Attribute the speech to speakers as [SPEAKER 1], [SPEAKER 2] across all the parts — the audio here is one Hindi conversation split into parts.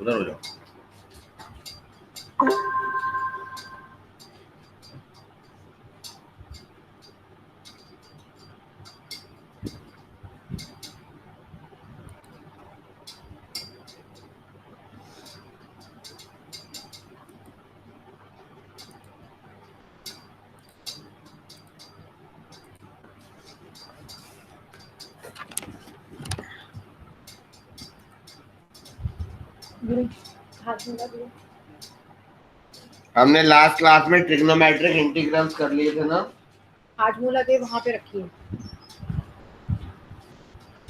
[SPEAKER 1] उधर हो जाओ। हमने लास्ट क्लास में ट्रिग्नोमेट्रिक इंटीग्रल्स कर लिए थे ना।
[SPEAKER 2] हाजमूला दे वहां पे रखी है।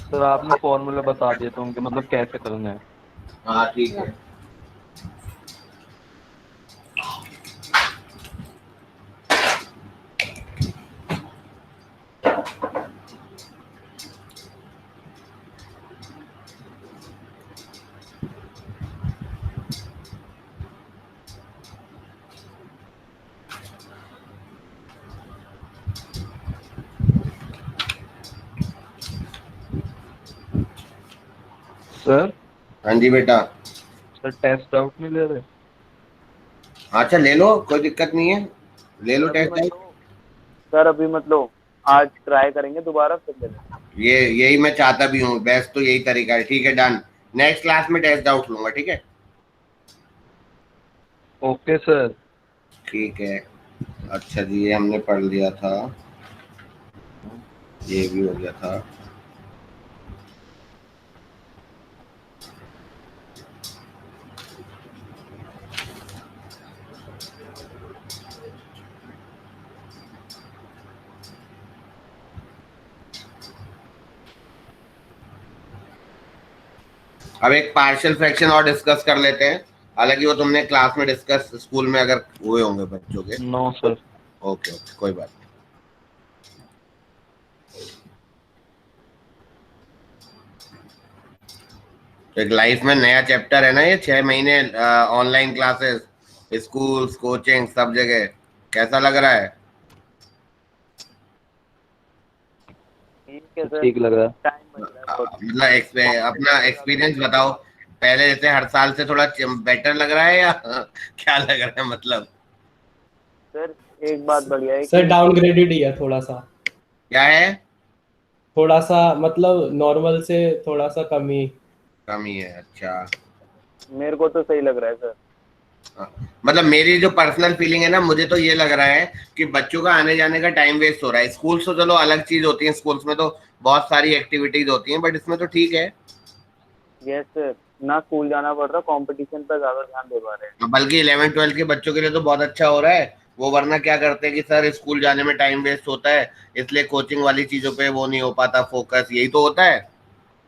[SPEAKER 3] सर आपने फॉर्मूला बता दिया तो उनके मतलब कैसे करना है।
[SPEAKER 1] हाँ ठीक है।
[SPEAKER 3] सर
[SPEAKER 1] हाँ जी बेटा।
[SPEAKER 3] सर टेस्ट आउट नहीं ले रहे।
[SPEAKER 1] अच्छा ले लो, कोई दिक्कत नहीं है, ले लो
[SPEAKER 4] अभी
[SPEAKER 1] टेस्ट
[SPEAKER 4] मत
[SPEAKER 1] आउट।
[SPEAKER 4] लो सर, अभी मत लो, आज ट्राई करेंगे दोबारा फिर ले लेना।
[SPEAKER 1] ये यही मैं चाहता भी हूँ, बेस्ट तो यही तरीका है। ठीक है डन, नेक्स्ट क्लास में टेस्ट आउट लूंगा। ठीक है
[SPEAKER 3] ओके सर।
[SPEAKER 1] ठीक है। अच्छा जी, ये हमने पढ़ लिया था, ये भी हो गया था। अब एक पार्शियल फ्रैक्शन और डिस्कस कर लेते हैं, हालांकि वो तुमने क्लास में डिस्कस स्कूल में अगर हुए होंगे बच्चों के।
[SPEAKER 3] No sir.
[SPEAKER 1] ओके ओके कोई बात नहीं। एक लाइफ में नया चैप्टर है ना ये, 6 महीने ऑनलाइन क्लासेस, स्कूल्स, कोचिंग, सब जगह। कैसा लग रहा है?
[SPEAKER 4] ठीक है सर,
[SPEAKER 3] ठीक लग रहा है।
[SPEAKER 4] टाइम बच रहा है बहुत।
[SPEAKER 1] मतलब अपना एक्सपीरियंस बताओ, पहले जैसे हर साल से थोड़ा बेटर लग रहा है या क्या लग रहा है मतलब?
[SPEAKER 4] सर एक बात बढ़िया है
[SPEAKER 5] सर
[SPEAKER 4] कि
[SPEAKER 5] डाउनग्रेडेड ही है थोड़ा सा।
[SPEAKER 1] क्या है?
[SPEAKER 5] थोड़ा सा मतलब नॉर्मल से थोड़ा सा कम ही।
[SPEAKER 1] कमी है, अच्छा।
[SPEAKER 4] मेरे को तो सही लग रहा है सर।
[SPEAKER 1] हाँ, मतलब मेरी जो पर्सनल फीलिंग है ना, मुझे तो ये लग रहा है कि बच्चों का आने जाने का टाइम वेस्ट हो रहा है। स्कूल्स तो चलो अलग चीज होती है, स्कूल्स में तो बहुत सारी एक्टिविटीज होती हैं, बट इसमें तो ठीक है।
[SPEAKER 4] यस सर, ना स्कूल जाना पड़ रहा, कंपटीशन पर ज्यादा ध्यान दे पा रहे हैं।
[SPEAKER 1] बल्कि 11वीं 12वीं के बच्चों के लिए तो बहुत अच्छा हो रहा है। वो वरना क्या करते हैं कि सर स्कूल जाने में टाइम वेस्ट होता है, इसलिए कोचिंग वाली चीजों पे वो नहीं हो पाता फोकस, यही तो होता है।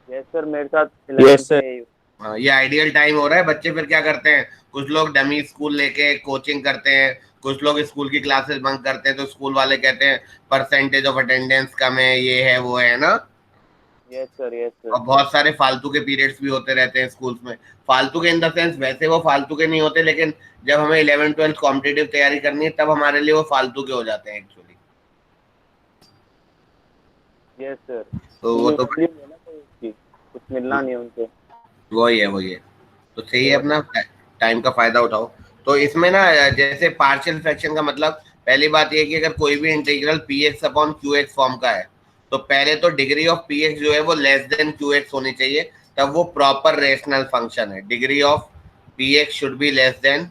[SPEAKER 4] यस सर, मेरे साथ 11th में यही हुआ।
[SPEAKER 1] हाँ, ये आइडियल टाइम हो रहा है। बच्चे फिर क्या करते हैं, कुछ लोग डमी स्कूल लेके कोचिंग करते हैं, कुछ लोग स्कूल की क्लासेस बंक करते हैं, तो स्कूल वाले कहते हैं परसेंटेज ऑफ अटेंडेंस कम है, ये है वो है ना।
[SPEAKER 4] Yes sir, yes sir.
[SPEAKER 1] और बहुत सारे फालतू के पीरियड्स भी होते रहते हैं स्कूल्स में। फालतू के इन द सेंस, वैसे वो फालतू के नहीं होते, लेकिन जब हमें 11वीं 12वीं कॉम्पिटिटिव तैयारी करनी है तब हमारे लिए वो फालतू के हो जाते हैं एक्चुअली।
[SPEAKER 4] यस सर,
[SPEAKER 1] तो वो
[SPEAKER 4] उन्हें
[SPEAKER 1] तो
[SPEAKER 4] वैल्यू नहीं है ना कोई उसकी, कुछ मिलना नहीं है उनसे।
[SPEAKER 1] वही है वही है। तो सही है,
[SPEAKER 4] तो
[SPEAKER 1] अपना टाइम का फायदा उठाओ। तो इसमें ना जैसे पार्शियल फ्रैक्शन का मतलब, पहली बात ये कि अगर कोई भी integral P x upon Q x form का है, तो पहले तो डिग्री ऑफ पी एक्स जो है वो लेस देन क्यू एक्स होनी चाहिए, तब वो प्रॉपर रेशनल फंक्शन है। Degree of P x should be less than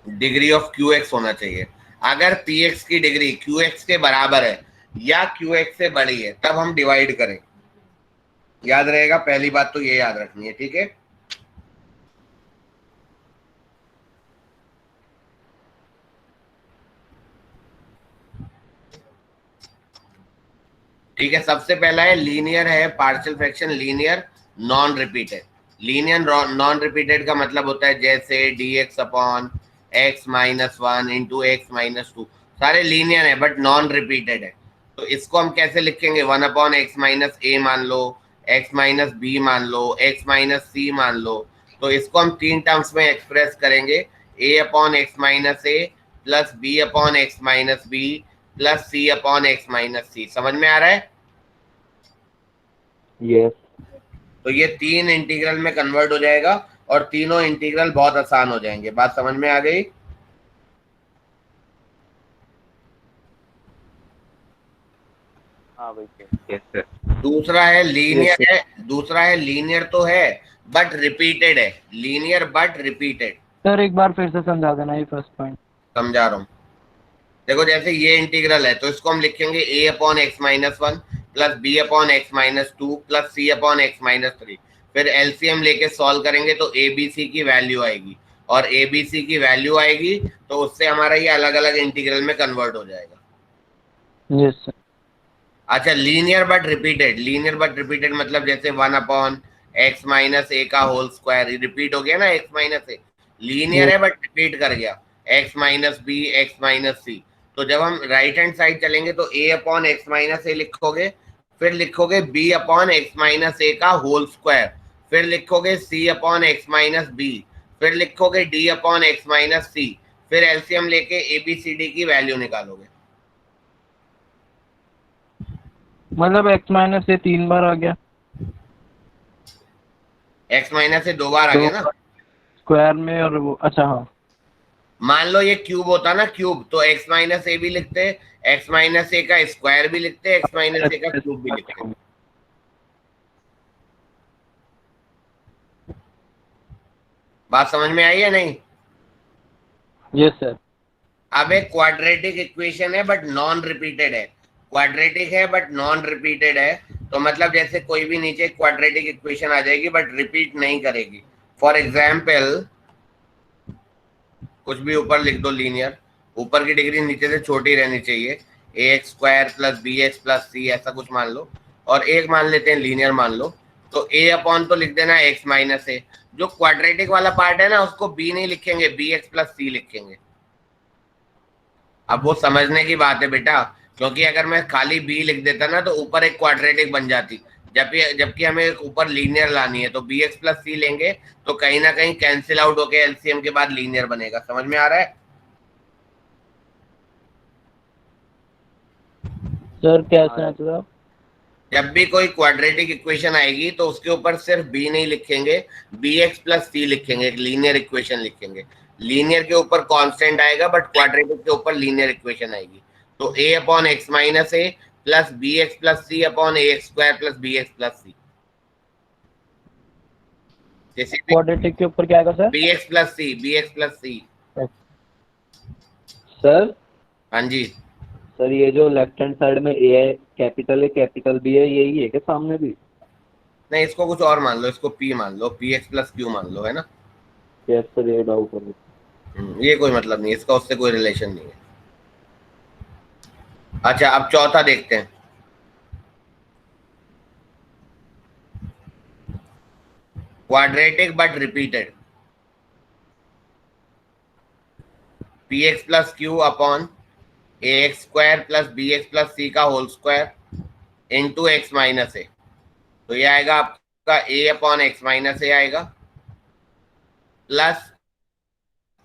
[SPEAKER 1] degree of Q x होना चाहिए। अगर पी एक्स की डिग्री क्यू एक्स के बराबर है या क्यू एक्स से बड़ी है, तब हम डिवाइड करें। याद रहेगा, पहली बात तो ये याद रखनी है। ठीक है ठीक है। सबसे पहला है लीनियर है partial fraction, linear non repeated. Linear non repeated का मतलब होता है जैसे D x upon x minus one into x minus to, सारे लीनियर है बट नॉन रिपीटेड है। तो इसको हम कैसे लिखेंगे? 1/x माइनस ए मान लो, एक्स माइनस बी मान लो, एक्स माइनस सी मान लो। तो इसको हम 3 टर्म्स में एक्सप्रेस करेंगे, a upon x minus a plus b upon x minus b plus c upon x minus c. समझ में आ रहा है?
[SPEAKER 3] यस।
[SPEAKER 1] तो ये 3 इंटीग्रल में कन्वर्ट हो जाएगा और तीनों इंटीग्रल बहुत आसान हो जाएंगे। बात समझ में आ गई?
[SPEAKER 4] हाँ भाई सर।
[SPEAKER 3] Yes sir.
[SPEAKER 1] दूसरा है लीनियर तो है बट रिपीटेड है, लीनियर बट रिपीटेड।
[SPEAKER 3] सर एक बार फिर से समझा देना ये फर्स्ट पॉइंट।
[SPEAKER 1] समझा रहा हूँ। देखो जैसे ये इंटीग्रल है तो इसको हम लिखेंगे a upon x minus one plus b upon x minus two plus c upon x minus three. फिर एलसीएम लेके सॉल्व करेंगे तो ए बी सी की वैल्यू आएगी, और ए बी सी की वैल्यू आएगी तो उससे हमारा ये अलग अलग इंटीग्रल में कन्वर्ट हो जाएगा।
[SPEAKER 3] Yes sir.
[SPEAKER 1] अच्छा, लीनियर बट रिपीटेड मतलब जैसे 1 अपॉन एक्स माइनस ए का होल स्क्वायर रिपीट हो गया ना, एक्स माइनस ए लीनियर है बट रिपीट कर गया, x minus b x minus c. तो जब हम राइट हैंड साइड चलेंगे तो a upon x minus a लिखोगे, फिर लिखोगे b upon x minus a का होल स्क्वायर, फिर लिखोगे c upon x minus b, फिर लिखोगे d upon x minus c, फिर एलसीएम लेके ए बी सी डी की वैल्यू निकालोगे।
[SPEAKER 3] मतलब एक्स माइनस से 3 बार आ गया,
[SPEAKER 1] एक्स माइनस से 2 बार आ गया ना
[SPEAKER 3] स्क्वायर में, और वो अच्छा हाँ।
[SPEAKER 1] मान लो ये क्यूब होता ना क्यूब, तो एक्स माइनस ए भी लिखते, एक्स माइनस ए का स्क्वायर भी लिखते, एक्स माइनस ए का क्यूब भी लिखते। बात समझ में आई है नहीं?
[SPEAKER 3] Yes sir.
[SPEAKER 1] अब एक क्वाड्रेटिक इक्वेशन है बट नॉन रिपीटेड है, क्वाड्रेटिक है बट नॉन रिपीटेड है, तो मतलब जैसे कोई भी नीचे क्वाड्रेटिक इक्वेशन आ जाएगी बट रिपीट नहीं करेगी। फॉर एग्जाम्पल कुछ भी ऊपर लिख दो लीनियर, ऊपर की डिग्री नीचे से छोटी रहनी चाहिए, a x square plus B x plus c ऐसा कुछ मान लो, और एक मान लेते हैं लीनियर मान लो, तो ए अपॉन तो लिख देना एक्स माइनस ए, जो क्वाड्रेटिक वाला पार्ट है ना उसको बी नहीं लिखेंगे, बी एक्स प्लस सी लिखेंगे। अब वो समझने की बात है बेटा, क्योंकि अगर मैं खाली बी लिख देता ना तो ऊपर एक क्वाड्रेटिक बन जाती, जबकि हमें ऊपर लीनियर लानी है, तो बी एक्स प्लस सी लेंगे तो कहीं ना कहीं कैंसिल आउट होके एलसीएम के बाद लीनियर बनेगा। समझ में आ रहा है?
[SPEAKER 3] सर कैसे मतलब?
[SPEAKER 1] जब भी कोई क्वाड्रेटिक इक्वेशन आएगी तो उसके ऊपर सिर्फ बी नहीं लिखेंगे, बी एक्स प्लस सी लिखेंगे, एक लीनियर इक्वेशन लिखेंगे। लीनियर के ऊपर कांस्टेंट आएगा बट क्वाड्रेटिक के ऊपर लीनियर इक्वेशन आएगी, तो a upon x minus a plus B x plus c upon A x square plus B x plus c. जैसे
[SPEAKER 3] क्वाड्रेटिक के ऊपर क्या आएगा sir?
[SPEAKER 1] B x plus c, b x plus c.
[SPEAKER 3] Sir
[SPEAKER 1] हाँ जी,
[SPEAKER 3] सर ये जो लेफ्ट हैंड साइड में ए है कैपिटल बी है, यही है क्या सामने भी?
[SPEAKER 1] नहीं इसको कुछ और मान लो, इसको पी मान लो, पी एक्स प्लस क्यू मान लो, है ना?
[SPEAKER 3] यस सर, ये डाउट हो
[SPEAKER 1] ये कोई मतलब नहीं, इसका उससे कोई रिलेशन नहीं है। अच्छा अब चौथा देखते हैं, quadratic but repeated, p x plus q upon A x square plus B x plus सी का whole square into x minus a. तो ये आएगा आपका a upon x minus a आएगा, प्लस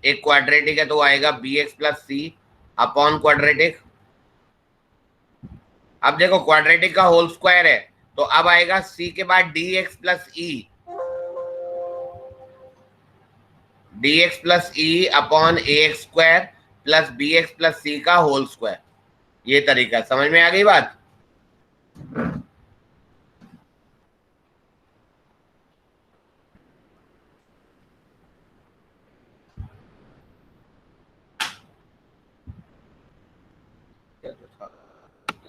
[SPEAKER 1] एक क्वाड्रेटिक है तो आएगा b x plus c upon quadratic. अब देखो क्वाड्रेटिक का होल स्क्वायर है तो अब आएगा सी के बाद D X plus E, D X plus E upon ए x square plus B x plus सी का होल स्क्वायर। ये तरीका समझ में आ गई बात?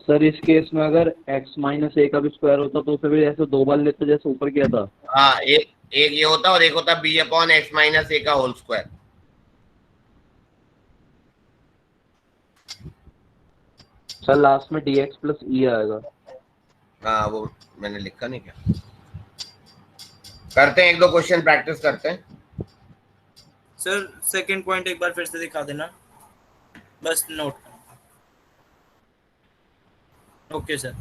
[SPEAKER 3] सर इस केस में अगर x माइनस ए का भी स्क्वायर होता तो उसे भी ऐसे 2 बार लेते जैसे ऊपर किया था।
[SPEAKER 1] हाँ, एक ये होता और एक होता B upon x minus a का होल स्क्वायर।
[SPEAKER 3] सर लास्ट में dx प्लस ई आएगा।
[SPEAKER 1] हाँ वो मैंने लिखा नहीं क्या। करते हैं एक दो क्वेश्चन प्रैक्टिस करते हैं।
[SPEAKER 6] सर सेकंड पॉइंट एक बार फिर से दिखा देना, बस नोट। Okay sir.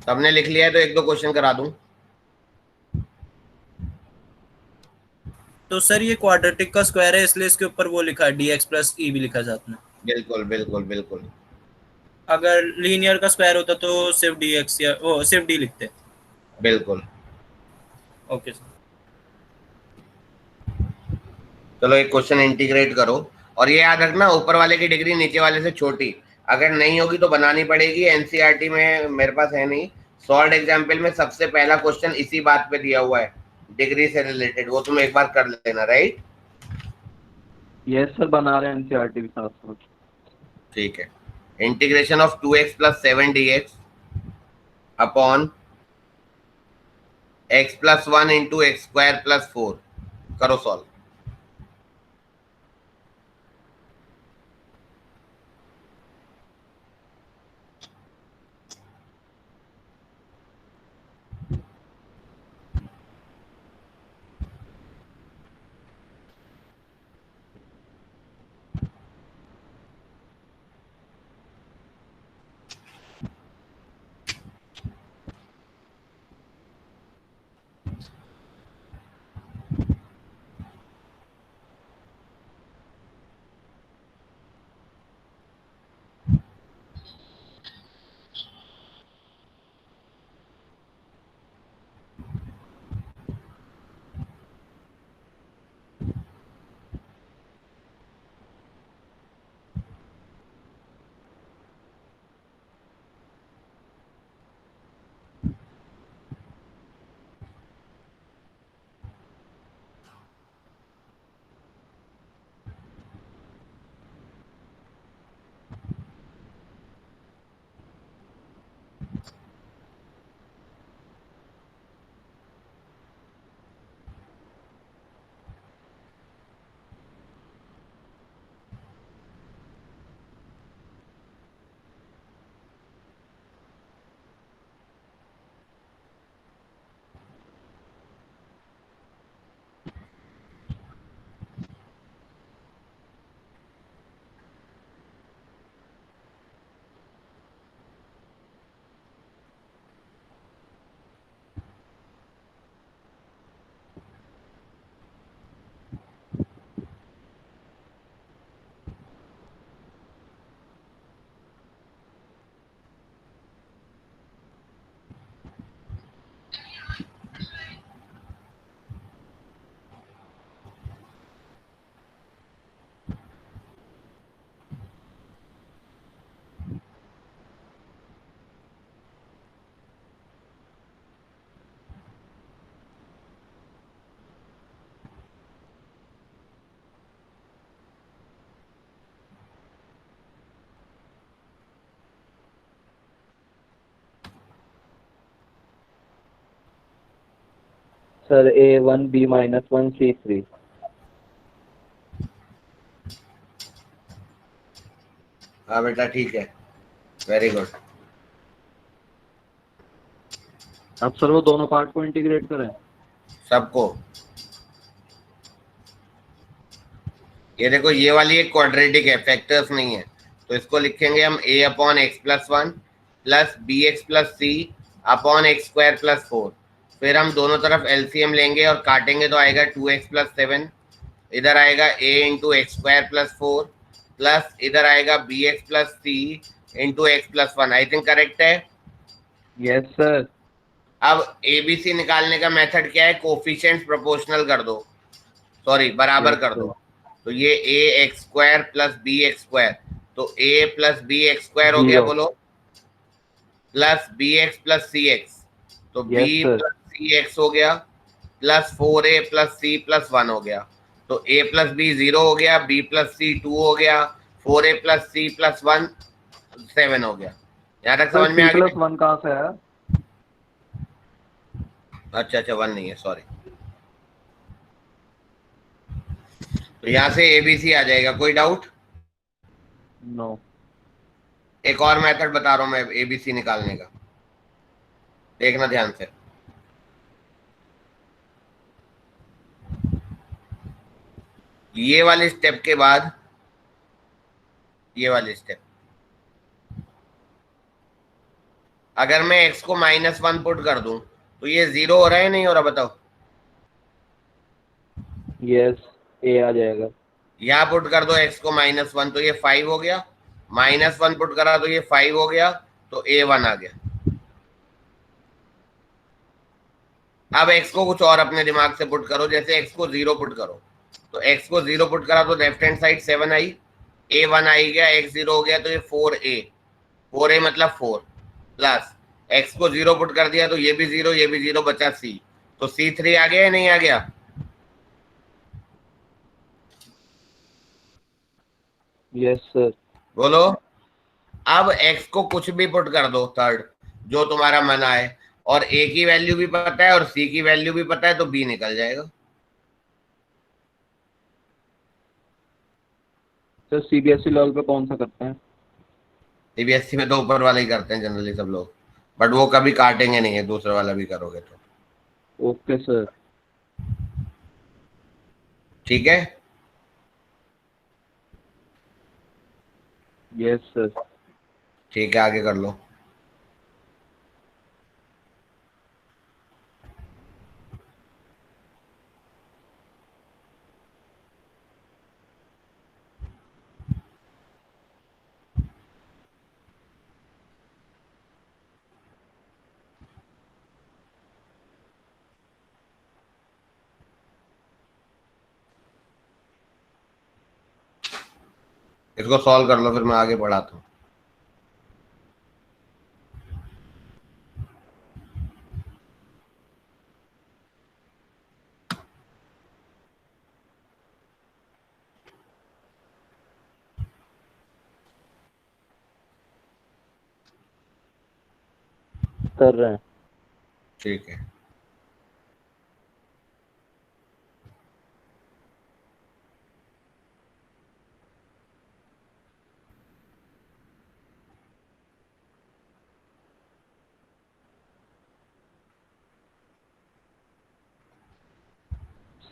[SPEAKER 1] सबने लिख लिया है तो एक दो क्वेश्चन करा दूं।
[SPEAKER 6] तो सर ये क्वाड्रेटिक का स्क्वायर है इसलिए इसके ऊपर वो लिखा है dx प्लस ई भी लिखा है साथ में।
[SPEAKER 1] बिल्कुल बिल्कुल बिल्कुल।
[SPEAKER 6] अगर लीनियर का स्क्वायर होता तो सिर्फ dx या सिर्फ d लिखते।
[SPEAKER 1] बिल्कुल।
[SPEAKER 6] Okay sir.
[SPEAKER 1] चलो एक क्वेश्चन इंटीग्रेट करो, और ये याद रखना ऊपर वाले की डिग्री नीचे वाले से छोटी, अगर नहीं होगी तो बनानी पड़ेगी। एनसीईआरटी में मेरे पास है नहीं, सॉल्व एग्जाम्पल में सबसे पहला क्वेश्चन इसी बात पे दिया हुआ है, डिग्री से रिलेटेड, वो तुम एक बार कर लेना, राइट?
[SPEAKER 3] यस सर, बना रहे हैं एनसीईआरटी के साथ साथ।
[SPEAKER 1] ठीक है। Integration of 2x plus 7 dx upon x plus 1 into x square plus 4, करो solve.
[SPEAKER 3] Sir A1 B-1 C3।
[SPEAKER 1] हाँ बेटा ठीक है, वेरी गुड।
[SPEAKER 3] अब सर वो दोनों पार्ट को इंटीग्रेट करें।
[SPEAKER 1] सबको, ये देखो ये वाली एक क्वाड्रेटिक है, फैक्टर्स नहीं है, तो इसको लिखेंगे हम a upon x plus 1 plus B x plus c upon x square plus 4। फिर हम दोनों तरफ एलसीएम लेंगे और काटेंगे तो आएगा 2x प्लस 7, इधर आएगा a into x square plus 4 plus इधर आएगा b x plus c into x plus 1। I think correct है।
[SPEAKER 3] Yes sir.
[SPEAKER 1] अब एबीसी निकालने का मेथड क्या है, कोफिशिएंट प्रोपोर्शनल कर दो, सॉरी बराबर
[SPEAKER 3] Yes,
[SPEAKER 1] कर दो। तो ये a x square plus B x square, तो a plus B x square हो गया,
[SPEAKER 3] 0।
[SPEAKER 1] बोलो, plus B x plus c x, तो
[SPEAKER 3] Yes,
[SPEAKER 1] b
[SPEAKER 3] sir।
[SPEAKER 1] Plus c x हो गया, plus 4a plus C plus 1 हो गया। तो a प्लस बी 0 हो गया, b प्लस सी 2 हो गया, 4a प्लस सी प्लस 1 7 हो गया। यहाँ तक समझ में आ गया?
[SPEAKER 3] C+1 कहाँ से है?
[SPEAKER 1] अच्छा अच्छा, 1 नहीं है, सॉरी। तो यहाँ से एबीसी आ जाएगा, कोई डाउट?
[SPEAKER 3] नो।
[SPEAKER 1] एक और मेथड बता रहा हूं मैं एबीसी निकालने का, देखना ध्यान से। ये वाले स्टेप के बाद ये वाले स्टेप, अगर मैं x को -1 पुट कर दूं तो ये 0 हो रहा है, नहीं हो रहा, बताओ?
[SPEAKER 3] यस, A आ जाएगा।
[SPEAKER 1] यहाँ पुट कर दो x को -1 तो ये 5 हो गया, -1 पुट करा तो ये 5 हो गया, तो A1 आ गया। अब x को कुछ और अपने दिमाग से पुट करो, जैसे x को 0 पुट करो, तो x को 0 पुट करा तो लेफ्ट हैंड साइड 7 आई, a1 आई गया, x 0 हो गया तो ये 4a मतलब 4 प्लस x को 0 पुट कर दिया तो ये भी 0, ये भी 0, बचा c, तो c3 आ गया या नहीं आ गया?
[SPEAKER 3] Yes sir.
[SPEAKER 1] बोलो। अब x को कुछ भी पुट कर दो, थर्ड जो तुम्हारा मन आए, और a की वैल्यू भी पता है और c की वैल्यू भी पता है, तो b निकल जाएगा।
[SPEAKER 3] सर सीबीएसई लेवल पे कौन सा करते हैं?
[SPEAKER 1] सीबीएसई में तो ऊपर वाला ही करते हैं जनरली सब लोग, बट वो कभी काटेंगे नहीं है, दूसरे वाला भी करोगे तो।
[SPEAKER 3] Okay sir.
[SPEAKER 1] ठीक है।
[SPEAKER 3] Yes sir.
[SPEAKER 1] ठीक है, आगे कर लो। इसको सॉल्व कर लो, फिर मैं आगे बढ़ाता हूँ।
[SPEAKER 3] कर रहे हैं।
[SPEAKER 1] ठीक है।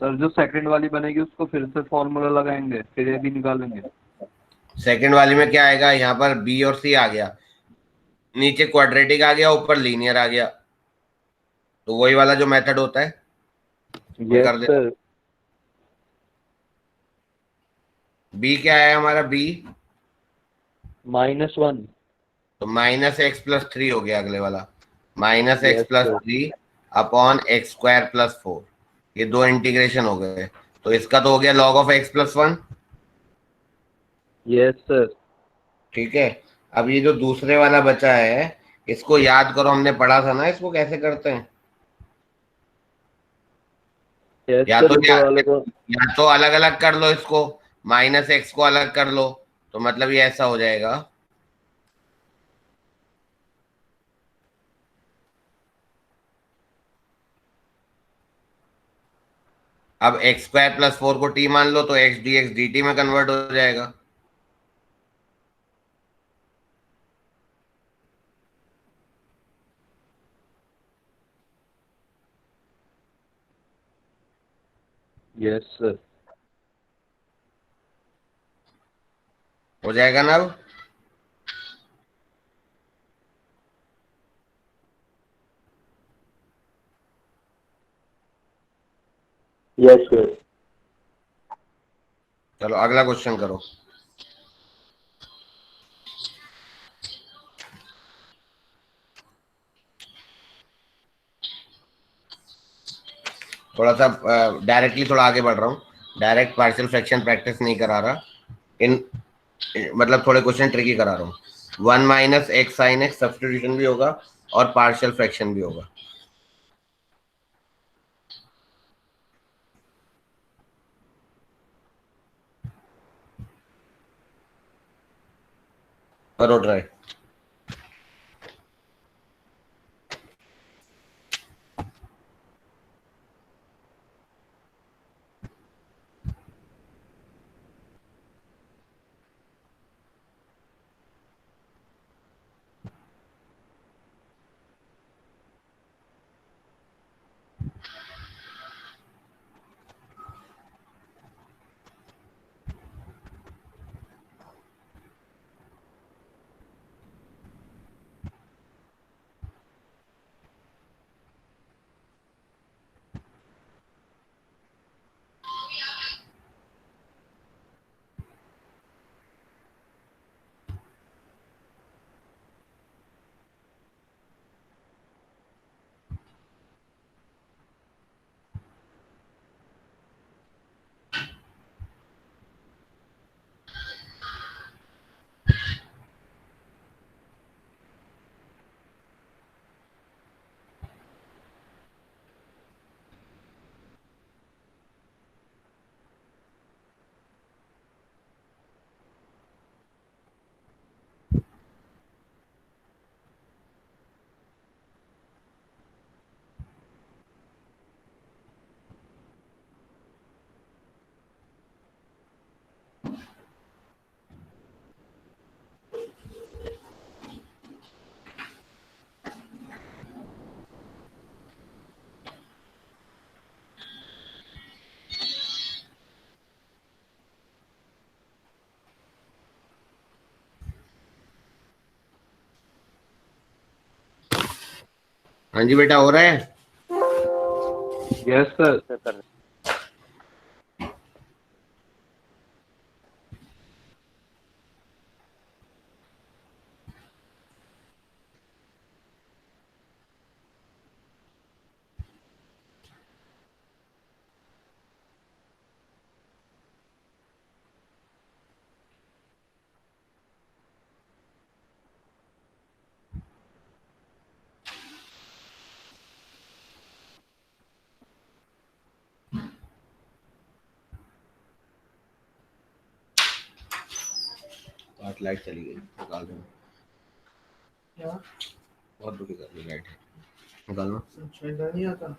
[SPEAKER 3] सर जो सेकंड वाली बनेगी उसको फिर से फॉर्मूला लगाएंगे, फिर ये भी निकालेंगे।
[SPEAKER 1] सेकंड वाली में क्या आएगा? यहाँ पर बी और सी आ गया, नीचे क्वाड्रेटिक आ गया, ऊपर लीनियर आ गया, तो वही वाला जो मेथड होता है वो
[SPEAKER 3] यस
[SPEAKER 1] कर दे।
[SPEAKER 3] सर।
[SPEAKER 1] बी क्या है हमारा? बी
[SPEAKER 3] -1।
[SPEAKER 1] तो -x+3 हो गया अगले वाला, -x
[SPEAKER 3] yes
[SPEAKER 1] plus
[SPEAKER 3] sir.
[SPEAKER 1] Three upon x² + 4, ये दो इंटीग्रेशन हो गए, तो इसका तो हो गया log of x+1।
[SPEAKER 3] Yes sir.
[SPEAKER 1] ठीक है। अब ये जो दूसरे वाला बचा है, इसको याद करो, हमने पढ़ा था ना इसको कैसे करते हैं।
[SPEAKER 3] यस
[SPEAKER 1] या
[SPEAKER 3] सर
[SPEAKER 1] तो
[SPEAKER 3] ऊपर वाले को।
[SPEAKER 1] या तो अलग अलग कर लो इसको, -x को अलग कर लो, तो मतलब ये ऐसा हो जाएगा। अब x² + 4 को t मान लो, तो x dx dt में कन्वर्ट हो जाएगा।
[SPEAKER 3] Yes sir.
[SPEAKER 1] हो जाएगा ना अब?
[SPEAKER 3] Yes sir.
[SPEAKER 1] चलो अगला क्वेश्चन करो। थोड़ा सा डायरेक्टली थोड़ा आगे बढ़ रहा हूँ, डायरेक्ट पार्शियल फ्रैक्शन प्रैक्टिस नहीं करा रहा, इन मतलब थोड़े क्वेश्चन ट्रिकी करा रहा हूँ। 1 - x sin x सब्स्टिट्यूशन भी होगा और पार्शियल फ्रैक्शन भी होगा। करो ट्राई। हाँ जी बेटा, हो रहा है।
[SPEAKER 3] Yes sir.
[SPEAKER 4] से कर
[SPEAKER 1] आठ लाइट चली गई, निकाल दो।
[SPEAKER 6] क्या
[SPEAKER 1] बहुत बुरी कर दी लाइट, निकाल लो।
[SPEAKER 6] अच्छा इधर नहीं आता।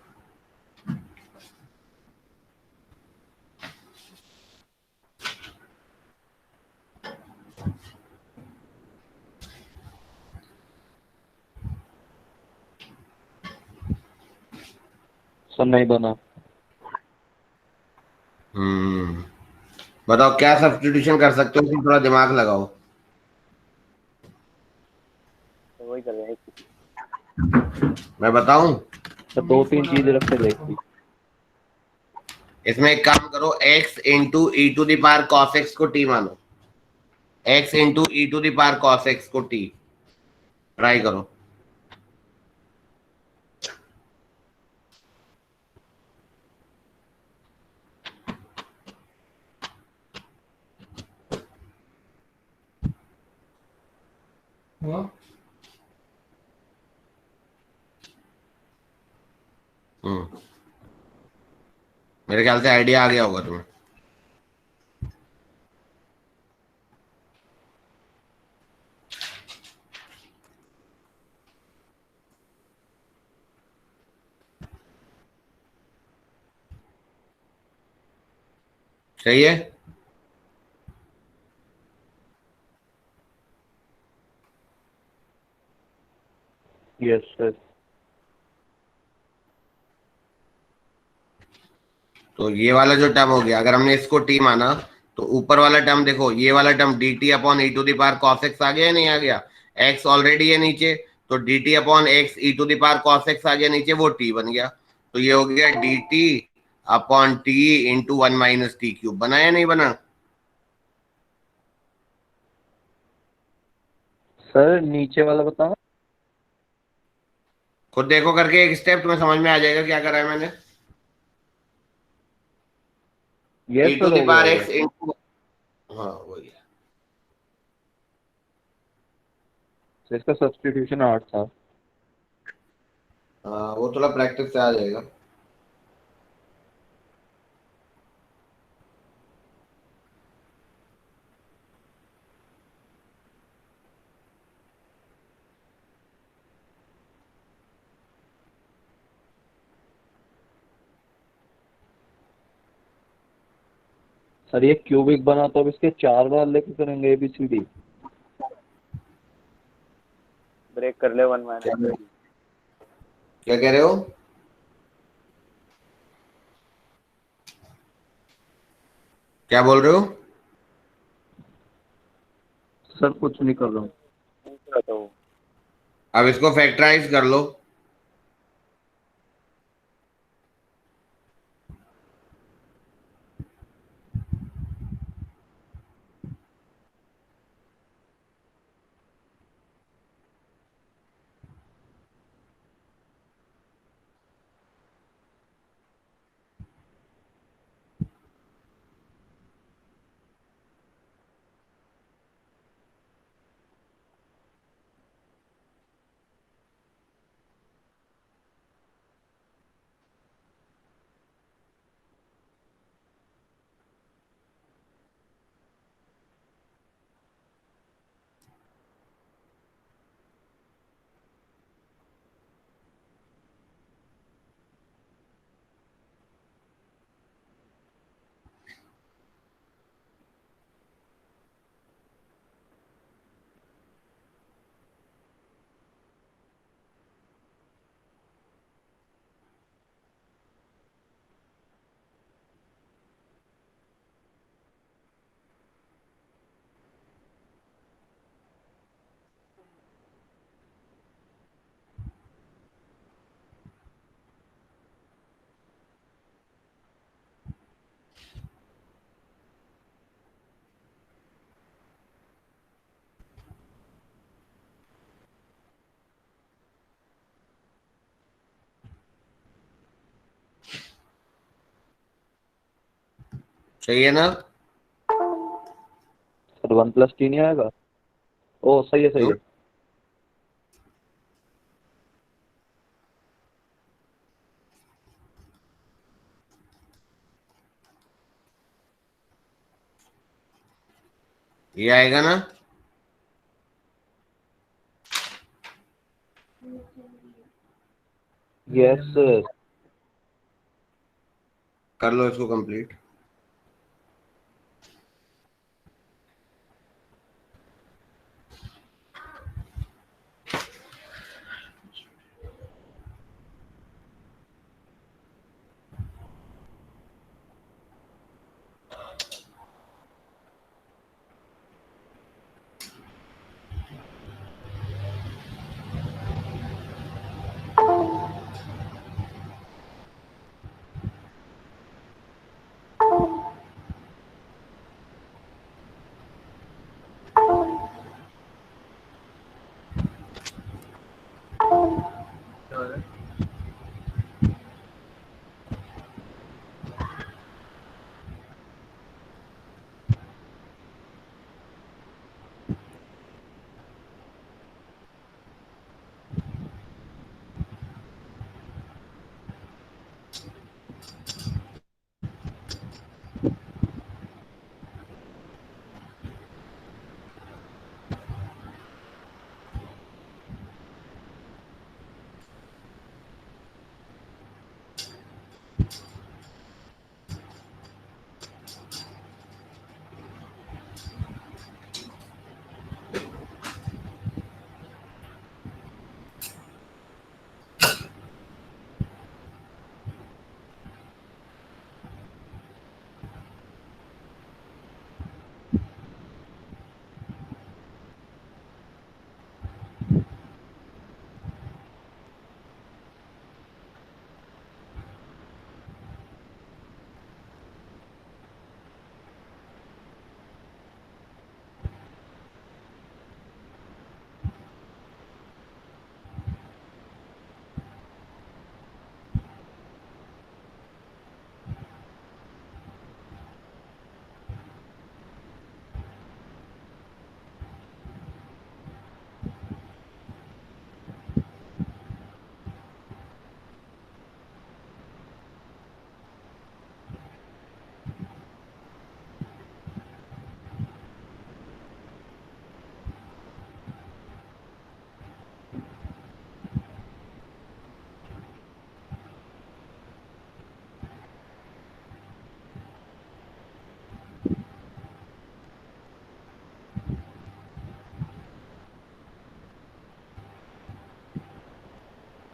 [SPEAKER 3] सर नहीं बना।
[SPEAKER 1] बताओ क्या सब्स्टिट्यूशन कर सकते हो, उसमें थोड़ा दिमाग लगाओ।
[SPEAKER 4] तो वही कर रहे हैं।
[SPEAKER 1] मैं बताऊं?
[SPEAKER 3] सर दो तीन चीजें रख के देखी।
[SPEAKER 1] इसमें एक काम करो, x into e to the power cos x को t मानो। x into e to the power cos x को t ट्राई करो।
[SPEAKER 6] हाँ
[SPEAKER 1] हम्म मेरे ख्याल से आइडिया आ गया होगा तुम्हें। सही है।
[SPEAKER 3] Yes sir.
[SPEAKER 1] तो ये वाला जो टर्म हो गया, अगर हमने इसको t माना तो ऊपर वाला टर्म देखो, ये वाला term d t upon e to the power cos x आ गया या नहीं आ गया? x ऑलरेडी है नीचे, तो d t upon x e to the power cos x आ गया नीचे, वो t बन गया। तो ये हो गया D t upon T into one minus T cube. बना या नहीं बना?
[SPEAKER 3] सर नीचे वाला बताओ।
[SPEAKER 1] खुद देखो करके, एक स्टेप तुम्हें समझ में आ जाएगा क्या करा है मैंने।
[SPEAKER 3] Yes
[SPEAKER 1] e to
[SPEAKER 3] sir
[SPEAKER 1] the
[SPEAKER 3] हो गया
[SPEAKER 1] पावर
[SPEAKER 3] हो गया।
[SPEAKER 1] एक्स इंटू, हाँ वही है।
[SPEAKER 3] सर इसका सब्स्टिट्यूशन 8 था।
[SPEAKER 1] हाँ वो थोड़ा प्रैक्टिस से आ जाएगा।
[SPEAKER 3] सर ये क्यूबिक बना तो अब इसके 4 बार लेके करेंगे ABCD।
[SPEAKER 4] ब्रेक कर ले वन
[SPEAKER 1] क्या
[SPEAKER 4] माइनस।
[SPEAKER 1] क्या कह रहे हो? क्या बोल रहे हो?
[SPEAKER 3] सर कुछ नहीं कर रहा हूँ।
[SPEAKER 4] तो
[SPEAKER 1] अब इसको फैक्टराइज कर लो। सही है ना?
[SPEAKER 3] सर 1 + t नहीं आएगा? ओ सही है, सही
[SPEAKER 1] क्यों?
[SPEAKER 3] है।
[SPEAKER 1] ये आएगा ना?
[SPEAKER 3] Yes sir.
[SPEAKER 1] कर लो इसको कंप्लीट।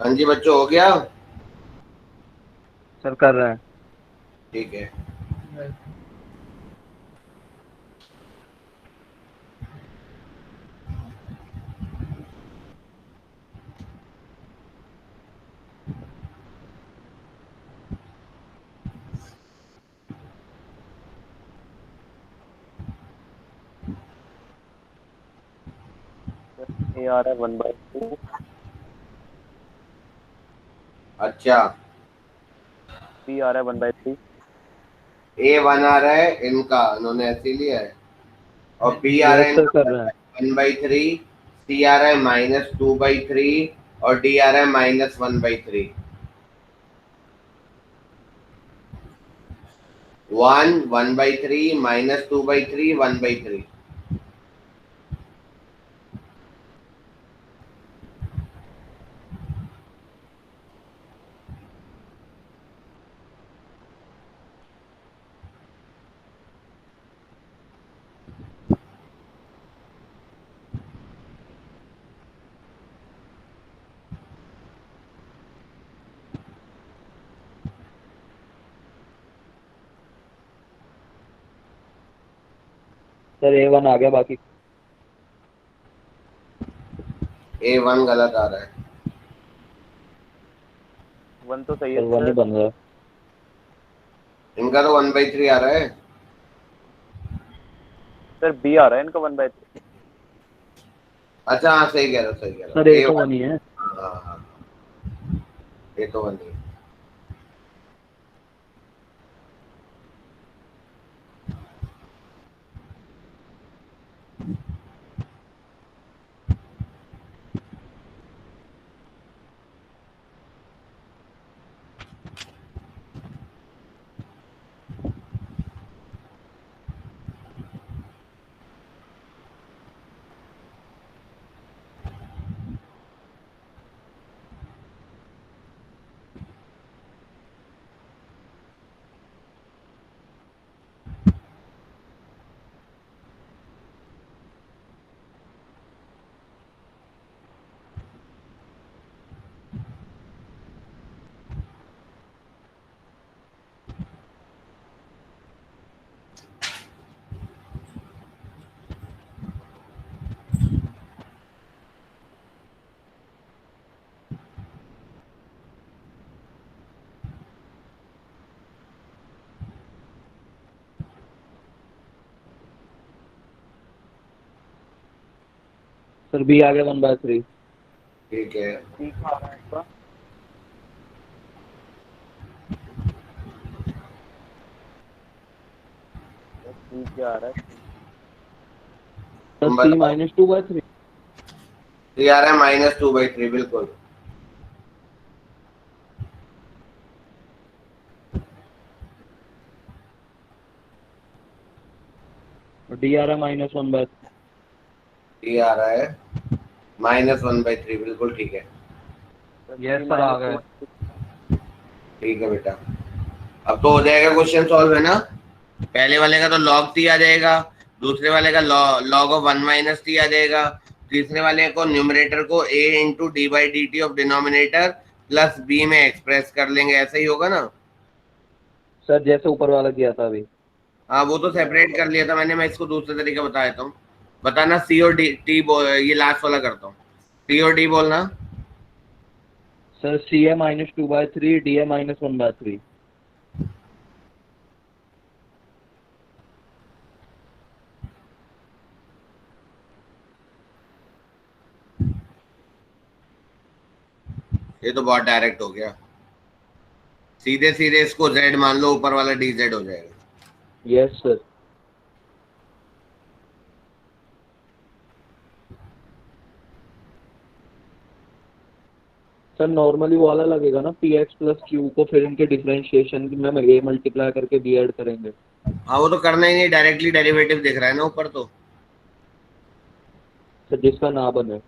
[SPEAKER 1] हाँ जी बच्चों, हो गया?
[SPEAKER 3] सर कर रहे हैं।
[SPEAKER 1] ठीक है।
[SPEAKER 4] ए आ रहा है 1/2।
[SPEAKER 1] अच्छा,
[SPEAKER 4] बी आ रहा है 1/3।
[SPEAKER 1] A1 आ रहा है इनका, इन्होंने ऐसे लिया है। और बी आ रहा है
[SPEAKER 3] यस सर कर
[SPEAKER 1] इनका
[SPEAKER 3] रहे हैं।
[SPEAKER 1] 1/3, सी आ रहा है -2/3 और डी आ रहा है -1/3। 1/3 -2/3 1/3।
[SPEAKER 3] सर A1 आ गया, बाकी
[SPEAKER 1] A1 गलत आ रहा है।
[SPEAKER 4] 1 तो सही है
[SPEAKER 3] सर 1 ही
[SPEAKER 4] सर।
[SPEAKER 3] बन रहा है।
[SPEAKER 1] इनका तो 1/3 आ रहा है।
[SPEAKER 4] सर बी आ रहा है इनका 1/3।
[SPEAKER 1] अच्छा हाँ, सही कह रहे हो, सही कह रहे
[SPEAKER 3] सर
[SPEAKER 1] हो।
[SPEAKER 3] A तो
[SPEAKER 1] A1।
[SPEAKER 3] 1 ही है।
[SPEAKER 1] हाँ हाँ, ये तो 1 ही है।
[SPEAKER 3] सर बी आ गया 1/3।
[SPEAKER 1] ठीक है,
[SPEAKER 4] सी क्या आ रहा है इसका? सी क्या आ रहा है?
[SPEAKER 3] सर
[SPEAKER 1] तुम
[SPEAKER 3] सी
[SPEAKER 1] बताओ।
[SPEAKER 3] -2/3।
[SPEAKER 1] ये आ रहा है -2/3, बिल्कुल।
[SPEAKER 3] और डी आ रहा है -1/3।
[SPEAKER 1] ये आ रहा है -1/3, बिल्कुल ठीक है।
[SPEAKER 3] यस
[SPEAKER 4] सी
[SPEAKER 3] सर आ
[SPEAKER 4] माइनस
[SPEAKER 3] गए।
[SPEAKER 4] टू।
[SPEAKER 1] ठीक है बेटा, अब तो हो जाएगा क्वेश्चन सॉल्व, है ना। पहले वाले का तो log t आ जाएगा, दूसरे वाले का log ऑफ 1 - t आ जाएगा, तीसरे वाले को न्यूमरेटर को a into D by D T of denominator plus b में एक्सप्रेस कर लेंगे, ऐसा ही होगा ना।
[SPEAKER 3] सर जैसे ऊपर वाला किया था अभी।
[SPEAKER 1] हाँ वो तो सेपरेट कर लिया था मैंने, मैं इसको दूसरे तरीके बता देता हूँ। बताना सी और डी टी, ये लास्ट वाला करता हूँ, सी और डी बोलना।
[SPEAKER 3] सर सी है -2/3, डी है -1/3।
[SPEAKER 1] ये तो बहुत डायरेक्ट हो गया, सीधे सीधे इसको z मान लो, ऊपर वाला dz हो जाएगा।
[SPEAKER 3] Yes sir. सर नॉर्मली वो वाला लगेगा ना, पी एक्स प्लस क्यू को फिर इनके डिफरेंशिएशन में ए मल्टीप्लाई करके बी ऐड करेंगे।
[SPEAKER 1] हाँ वो तो करना ही नहीं, डायरेक्टली डेरिवेटिव दिख रहा है ना ऊपर तो।
[SPEAKER 3] सर जिसका ना बने।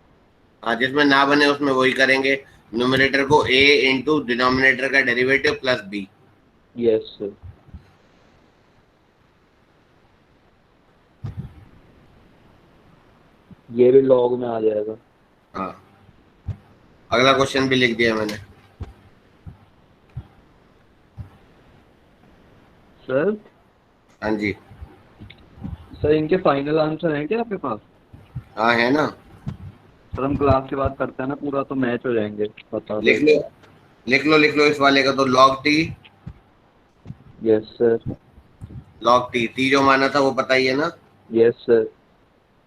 [SPEAKER 1] हाँ जिसमें ना बने उसमें वही करेंगे, न्यूमरेटर को a इंटू डिनोमिनेटर का derivative plus b।
[SPEAKER 3] Yes sir. ये भी लॉग में आ जाएगा।
[SPEAKER 1] हाँ अगला क्वेश्चन भी लिख दिया मैंने।
[SPEAKER 3] सर
[SPEAKER 1] हाँ जी।
[SPEAKER 3] सर इनके फाइनल आंसर है क्या आपके पास?
[SPEAKER 1] हाँ है ना,
[SPEAKER 3] सर हम क्लास के बाद करते हैं ना पूरा, तो मैच हो जाएंगे, बता दो।
[SPEAKER 1] लिख लो लिख लो इस वाले का तो log t।
[SPEAKER 3] Yes sir.
[SPEAKER 1] log t जो माना था वो पता ही है ना,
[SPEAKER 3] yes sir.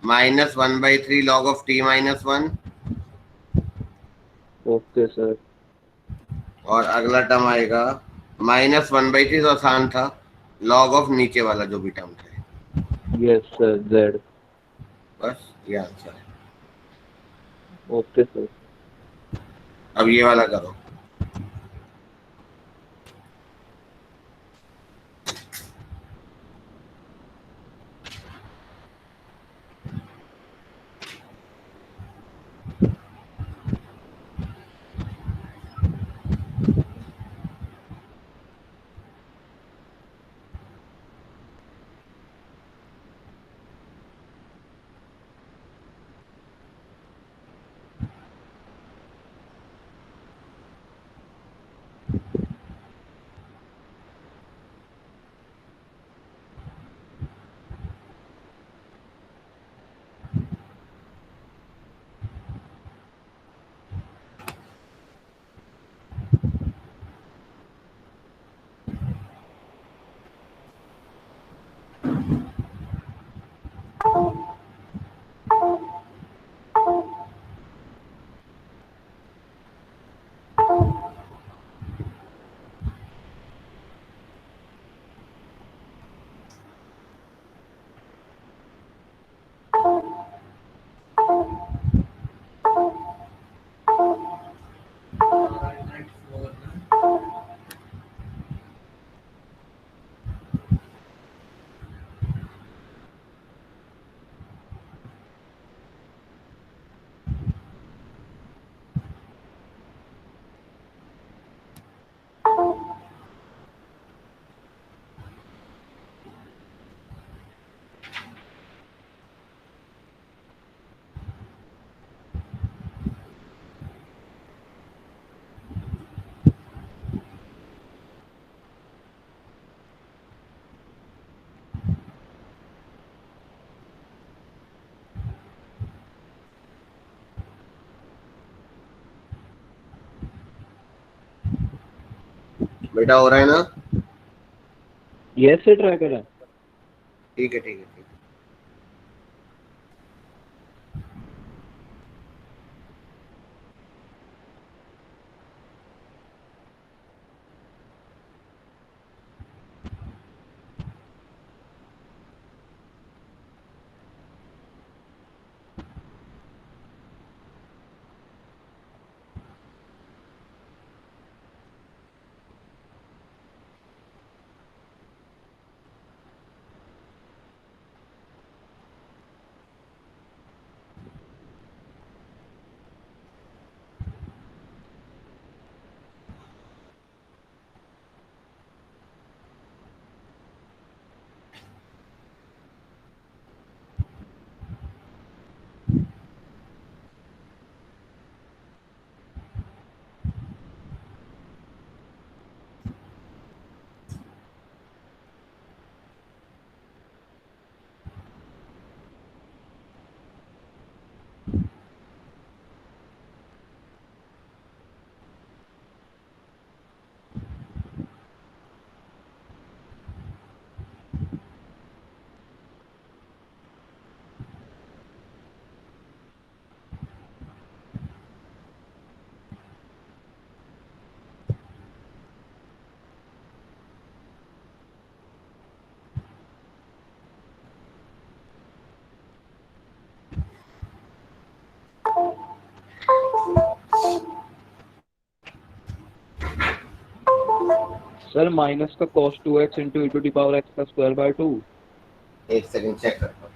[SPEAKER 1] -1/3 log of t -1।
[SPEAKER 3] Okay sir.
[SPEAKER 1] और अगला टर्म आएगा -1/3, तो आसान था, log ऑफ नीचे वाला जो भी टर्म था।
[SPEAKER 3] Yes sir Z.
[SPEAKER 1] बस ये आंसर है।
[SPEAKER 3] Okay sir.
[SPEAKER 1] अब ये वाला करो। बेटा हो रहा है ना।
[SPEAKER 3] यस से ट्राई करें।
[SPEAKER 1] ठीक है ठीक है ठीक है।
[SPEAKER 3] सर माइनस का cos 2x into e to the power x का स्क्वायर बाय 2।
[SPEAKER 1] एक सेकंड चेक करता हूँ।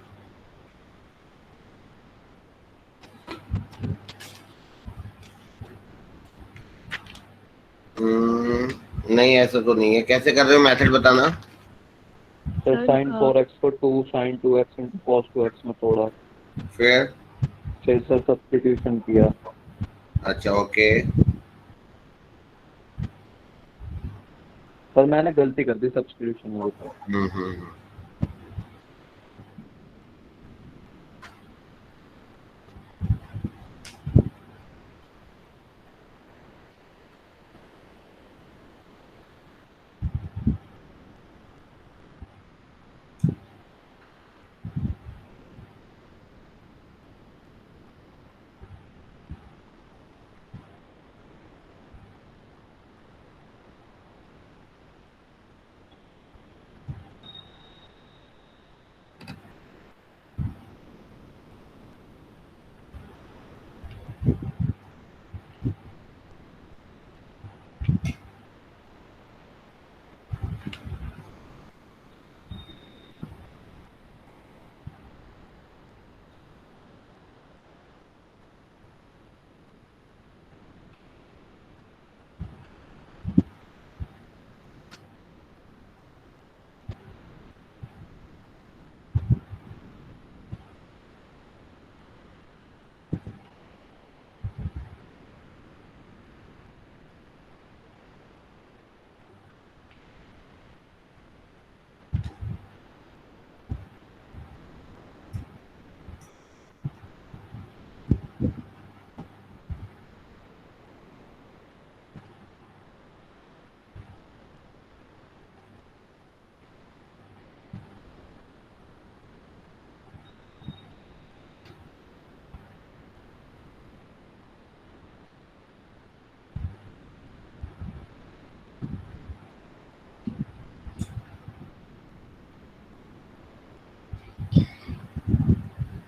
[SPEAKER 1] नहीं ऐसा तो नहीं है, कैसे कर रहे हो, मेथड बताना।
[SPEAKER 3] सर
[SPEAKER 2] सर,
[SPEAKER 3] साइन 4x को 2 sin 2x into cos 2x में तोड़ा,
[SPEAKER 1] फिर
[SPEAKER 3] फिर सर सब्स्टिट्यूशन किया।
[SPEAKER 1] अच्छा ओके,
[SPEAKER 3] सर मैंने गलती कर दी सब्स्टिट्यूशन में तो।
[SPEAKER 1] हम्म।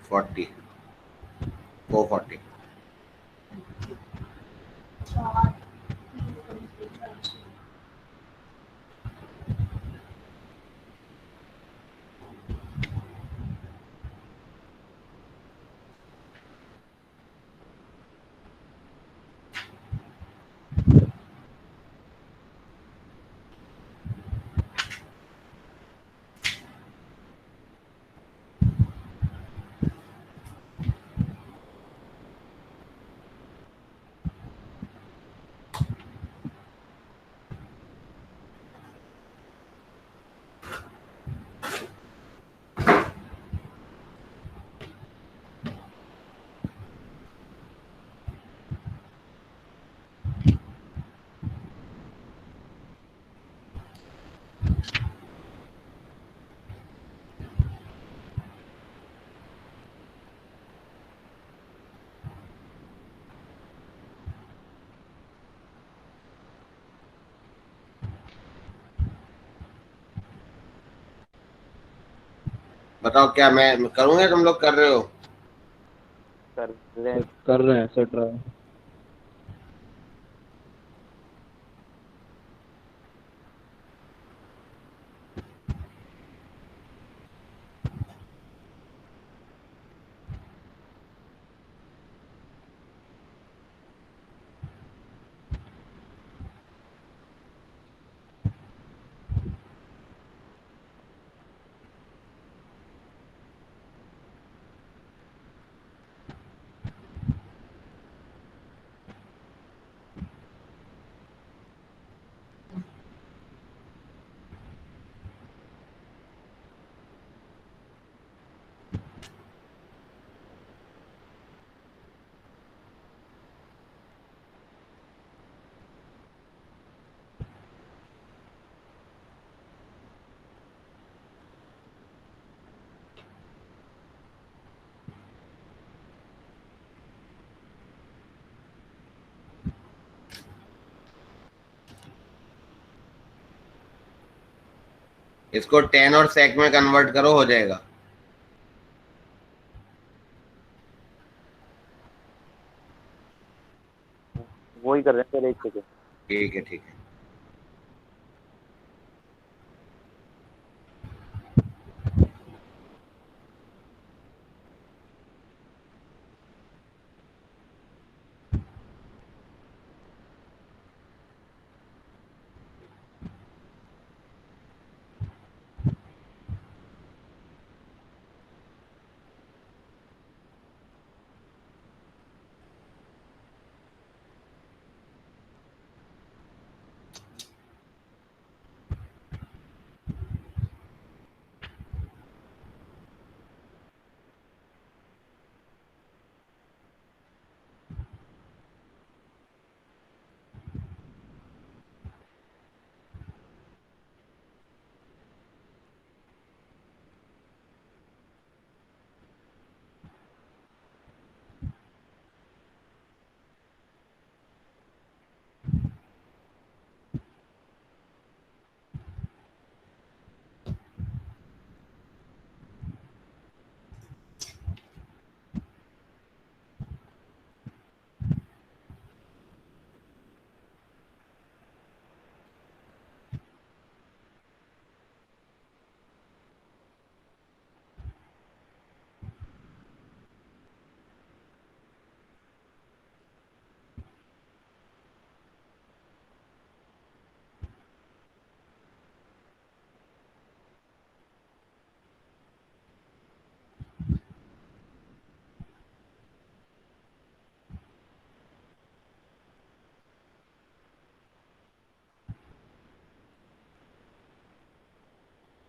[SPEAKER 1] 40 440। बताओ क्या मैं करूँगा, तुम लोग कर रहे हो।
[SPEAKER 4] कर रहे हैं।
[SPEAKER 3] कर रहे हैं सर ट्राई।
[SPEAKER 1] इसको 10 और सेक में कन्वर्ट करो, हो जाएगा।
[SPEAKER 4] वही कर रहे हैं सर, एक सेकेंड।
[SPEAKER 1] ठीक है ठीक है।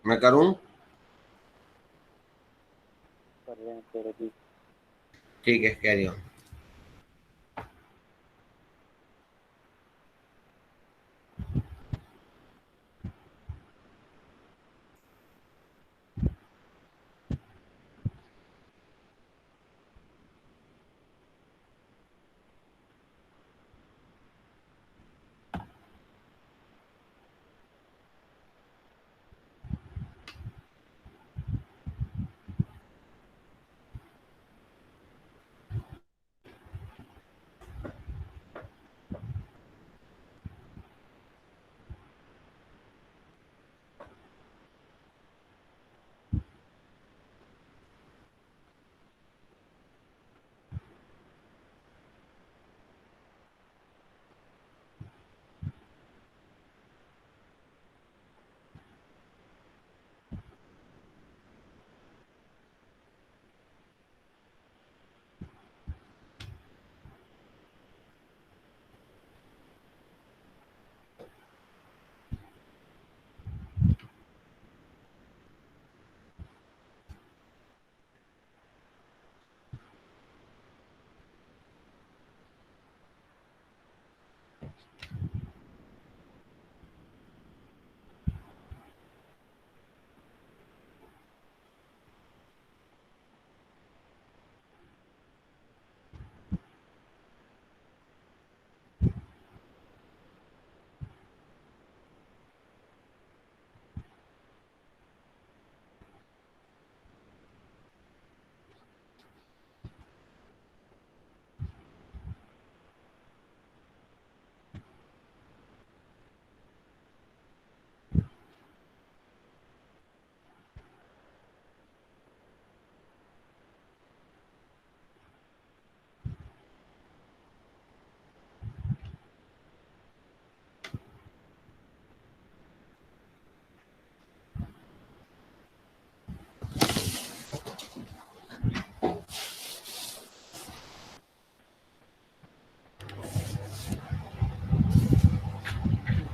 [SPEAKER 1] मैं करूं?
[SPEAKER 4] कर रहे हैं सर अभी।
[SPEAKER 1] ठीक है, कैरी ऑन।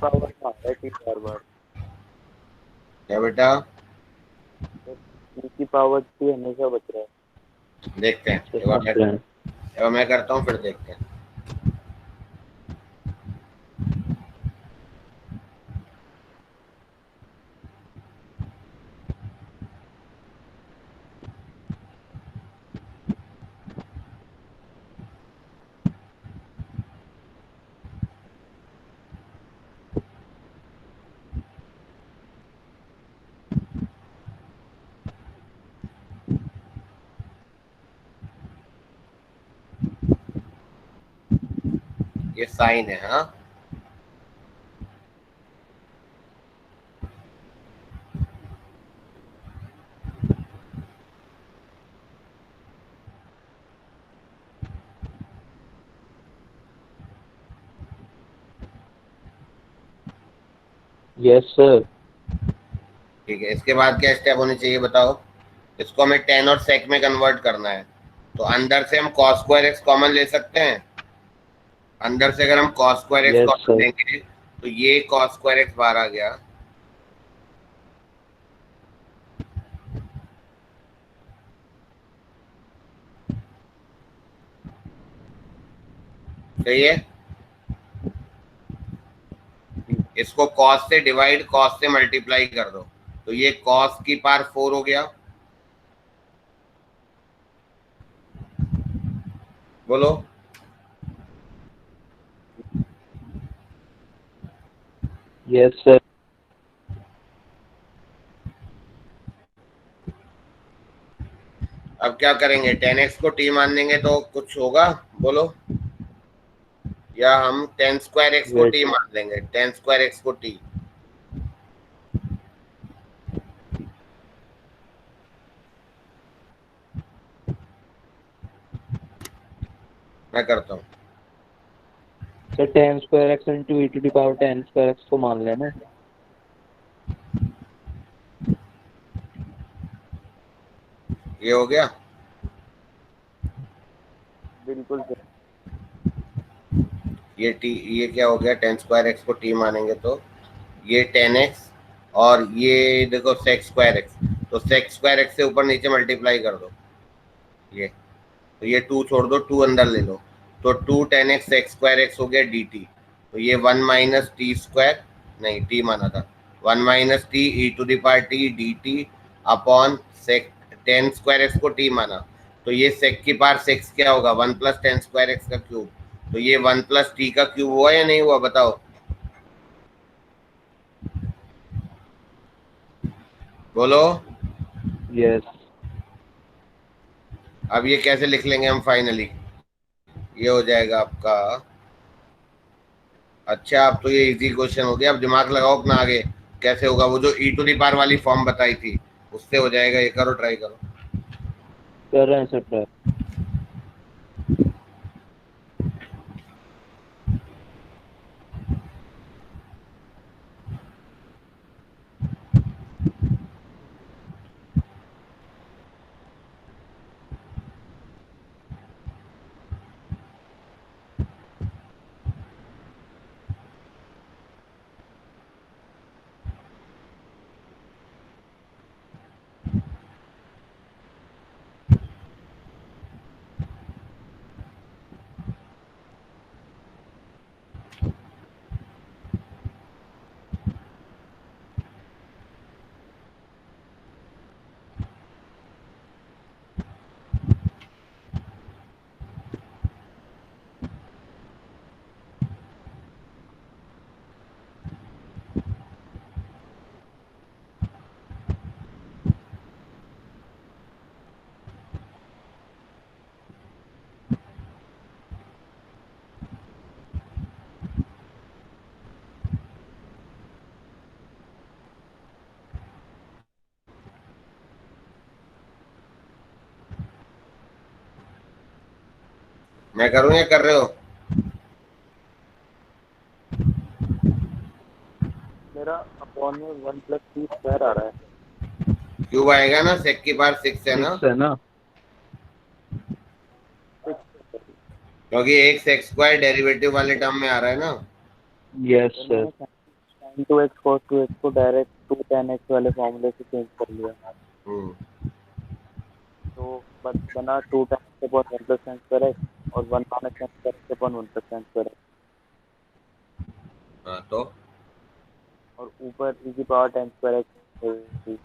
[SPEAKER 4] पावर में आ रहा है टी बार।
[SPEAKER 1] क्या बेटा?
[SPEAKER 4] टी की पावर टी हमेशा बच रहा है।
[SPEAKER 1] देखते हैं, एक बार मैं करता हूँ, फिर देखते हैं। ये साइन है, हाँ।
[SPEAKER 3] Yes sir.
[SPEAKER 1] ठीक है, इसके बाद क्या स्टेप होनी चाहिए बताओ? इसको हमें टेन और सेक में कन्वर्ट करना है। तो अंदर से हम कॉस स्क्वायर एक्स कॉमन ले सकते हैं। अंदर से अगर हम cos square x
[SPEAKER 3] Yes,
[SPEAKER 1] common
[SPEAKER 3] sir.
[SPEAKER 1] लेंगे तो ये कॉस स्क्वायर एक्स बाहर आ गया। सही है। इसको कॉस से डिवाइड, कॉस से मल्टीप्लाई कर दो, तो ये कॉस की पावर 4 हो गया। बोलो।
[SPEAKER 3] Yes sir.
[SPEAKER 1] अब क्या करेंगे? 10x को t मान देंगे तो कुछ होगा? बोलो। या हम 10 स्क्वायर एक्स को
[SPEAKER 3] Wait.
[SPEAKER 1] t मान लेंगे, 10 स्क्वायर एक्स को t। मैं करता हूँ।
[SPEAKER 3] Sir 10 square x into e to the power 10 square x को मान लेना।
[SPEAKER 1] ये हो गया।
[SPEAKER 4] बिल्कुल सर।
[SPEAKER 1] ये t, ये क्या हो गया? 10 स्क्वायर एक्स को t मानेंगे तो ये 10x और ये देखो सेक्स स्क्वायर एक्स, तो सेक्स स्क्वायर एक्स से ऊपर नीचे मल्टीप्लाई कर दो ये, तो ये 2 छोड़ दो, 2 अंदर ले लो, तो 2 10x सेक्स स्क्वायर एक्स हो गया dt। तो ये 1 माइनस टी स्क्वायर, नहीं टी माना था, 1 minus t e to the power t d t upon sec 10 square x को टी माना, तो ये सेक की पावर सेक्स क्या होगा, 1 प्लस 10 स्क्वायर एक्स का क्यूब। तो ये 1 प्लस टी का क्यूब हुआ या नहीं हुआ बताओ, बोलो।
[SPEAKER 3] यस।
[SPEAKER 1] अब ये कैसे लिख लेंगे हम फाइनली, ये हो जाएगा आपका, अच्छा अब तो ये इजी क्वेश्चन हो गया, अब दिमाग लगाओ अपना आगे कैसे होगा, वो जो ई टू दी पावर वाली फॉर्म बताई थी उससे हो जाएगा, ये करो ट्राई करो।
[SPEAKER 3] कर रहे हैं सर ट्राई।
[SPEAKER 1] मैं करूँ या कर रहे हो,
[SPEAKER 4] मेरा अपॉन में 1 प्लस टी स्क्वायर आ रहा है।
[SPEAKER 1] क्यूब आएगा ना, सेक की पावर 6 है ना,
[SPEAKER 3] 6 है ना।
[SPEAKER 1] क्योंकि एक सेक्स स्क्वायर डेरिवेटिव वाले टर्म में आ रहा है ना।
[SPEAKER 3] यस
[SPEAKER 4] तो
[SPEAKER 3] सर।
[SPEAKER 4] मैंने sin 2x cos 2x को डायरेक्ट 2 tan x वाले फॉर्मूले से चेंज कर लिया,
[SPEAKER 1] हम्म,
[SPEAKER 4] तो बना 2 tan x upon 1 plus tan square x और 1 minus tan square x upon 1 plus tan square x,
[SPEAKER 1] हाँ तो
[SPEAKER 4] और ऊपर e की पावर tan स्क्वायर x है।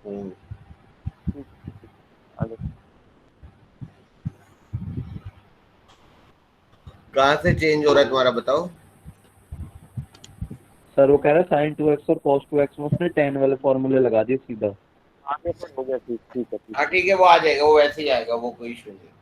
[SPEAKER 1] हम्म,
[SPEAKER 4] आगे
[SPEAKER 1] कहाँ से चेंज हो रहा है तुम्हारा बताओ।
[SPEAKER 3] सर वो कह रहा है साइन 2x और cos 2x में उसने 10 वाले फॉर्मूले लगा दिए सीधा।
[SPEAKER 4] आगे पर हो गया, ठीक ठीक है, ठीक
[SPEAKER 1] हाँ
[SPEAKER 4] है।
[SPEAKER 1] ठीक है, वो आ जाएगा, वो वैसे ही आएगा, वो कोई इशू नहीं।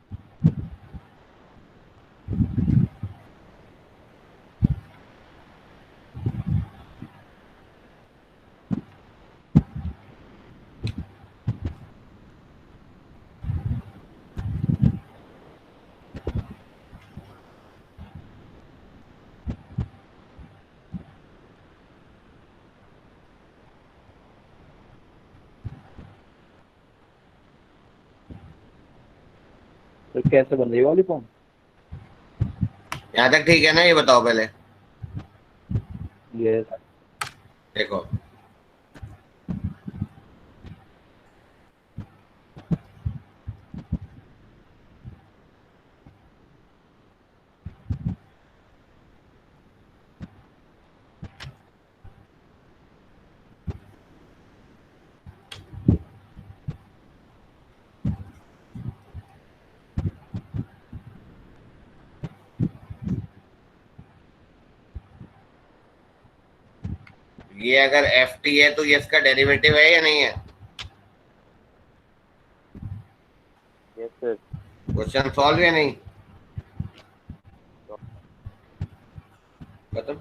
[SPEAKER 3] तो कैसे बन रही है वाली फॉर्म।
[SPEAKER 1] यहाँ तक ठीक है ना, ये बताओ पहले,
[SPEAKER 3] यस।
[SPEAKER 1] देखो ये अगर एफ टी है तो ये इसका डेरिवेटिव है या नहीं है,
[SPEAKER 4] यस सर।
[SPEAKER 1] क्वेश्चन सॉल्व या नहीं, खत्म।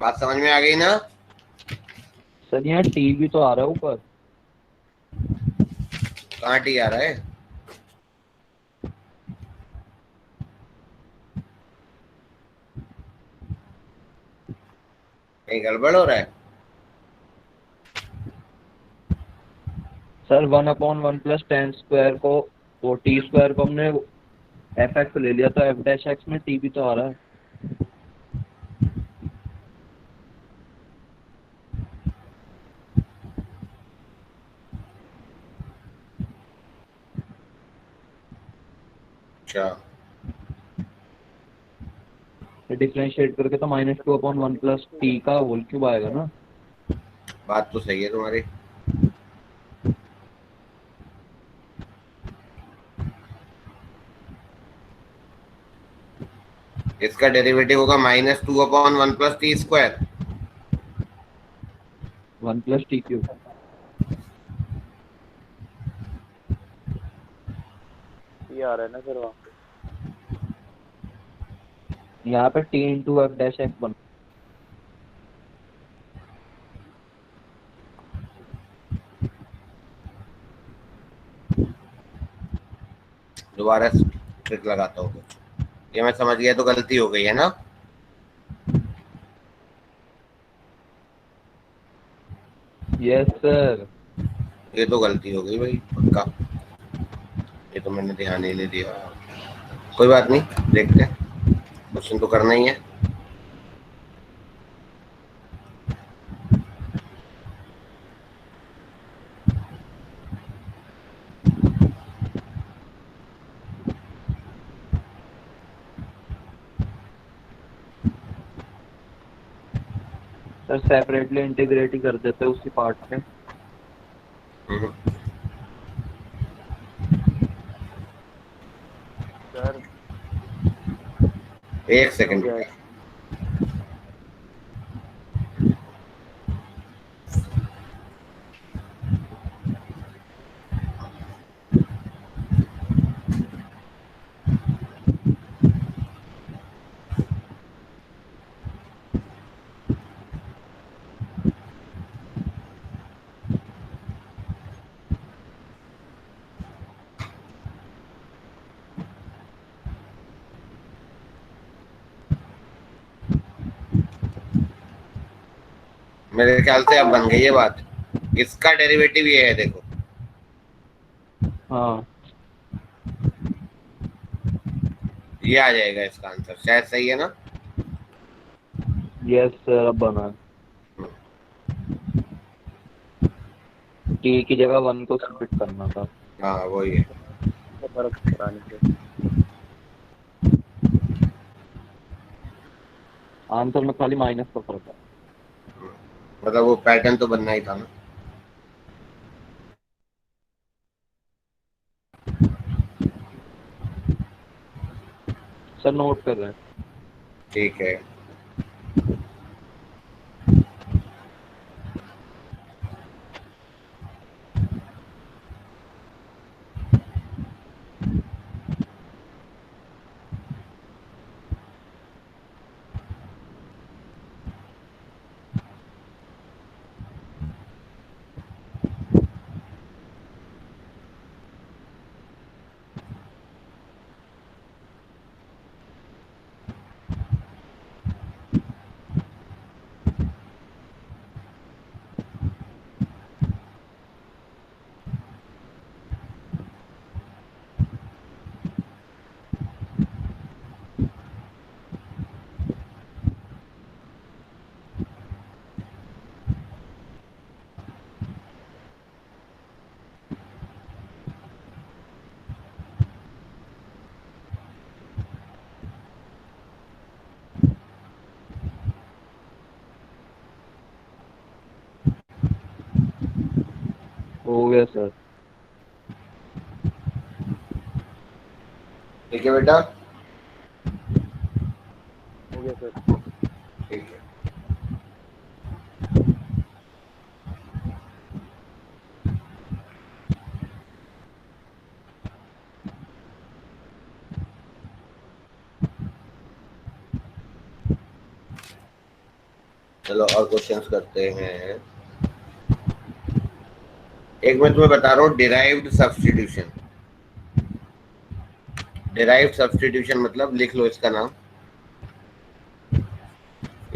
[SPEAKER 1] बात समझ में आ गई ना?
[SPEAKER 3] सर यहाँ टी भी तो आ रहा है ऊपर।
[SPEAKER 1] कहाँ टी आ रहा है? कहीं गड़बड़ हो रहा है?
[SPEAKER 3] सर 1/1 + tan² को, वो t² को हमने एफ एक्स ले लिया, तो f' में टी भी तो आ रहा है।
[SPEAKER 1] अच्छा,
[SPEAKER 3] डिफरेंशिएट करके तो -2/1 + t का होल क्यूब आएगा ना।
[SPEAKER 1] बात तो सही है तुम्हारी। इसका डेरिवेटिव होगा -2/1 + t²।
[SPEAKER 3] 1 + t³
[SPEAKER 4] ये आ रहा है ना सर वहाँ पे।
[SPEAKER 3] यहाँ पे t × f' बन।
[SPEAKER 1] दोबारा ट्रिक लगाता हूँ कुछ। ये मैं समझ गया तो गलती हो गई है ना?
[SPEAKER 3] Yes sir.
[SPEAKER 1] ये तो गलती हो गई भाई, पक्का। ये तो मैंने ध्यान ही नहीं दिया। कोई बात नहीं, देखते हैं। क्वेश्चन तो करना ही है।
[SPEAKER 3] सर सेपरेटली इंटीग्रेट ही कर देते हैं उसी पार्ट पे।
[SPEAKER 1] हम्म,
[SPEAKER 4] सर
[SPEAKER 1] एक
[SPEAKER 4] हो
[SPEAKER 1] सेकंड।
[SPEAKER 4] गया है।
[SPEAKER 1] मेरे ख्याल से अब बन गई है बात। इसका डेरिवेटिव ये है, देखो।
[SPEAKER 3] हाँ
[SPEAKER 1] ये आ जाएगा इसका आंसर, शायद सही है ना?
[SPEAKER 3] यस सर, अब बना। टी की जगह 1 को स्प्लिट करना था।
[SPEAKER 1] हाँ, वही है।
[SPEAKER 4] तो फर्क पड़ा नहीं सर।
[SPEAKER 3] आंसर में खाली माइनस का फर्क है।
[SPEAKER 1] मतलब वो पैटर्न तो बनना ही था ना।
[SPEAKER 3] सर नोट कर रहे हैं।
[SPEAKER 1] ठीक है।
[SPEAKER 3] हो गया सर।
[SPEAKER 1] ठीक है बेटा।
[SPEAKER 4] हो गया सर।
[SPEAKER 1] ठीक है। चलो और क्वेश्चंस करते हैं। एक मैं तुम्हें बता रहा हूँ डिराइव्ड सब्स्टिट्यूशन। डिराइव्ड सब्स्टिट्यूशन मतलब लिख लो इसका नाम।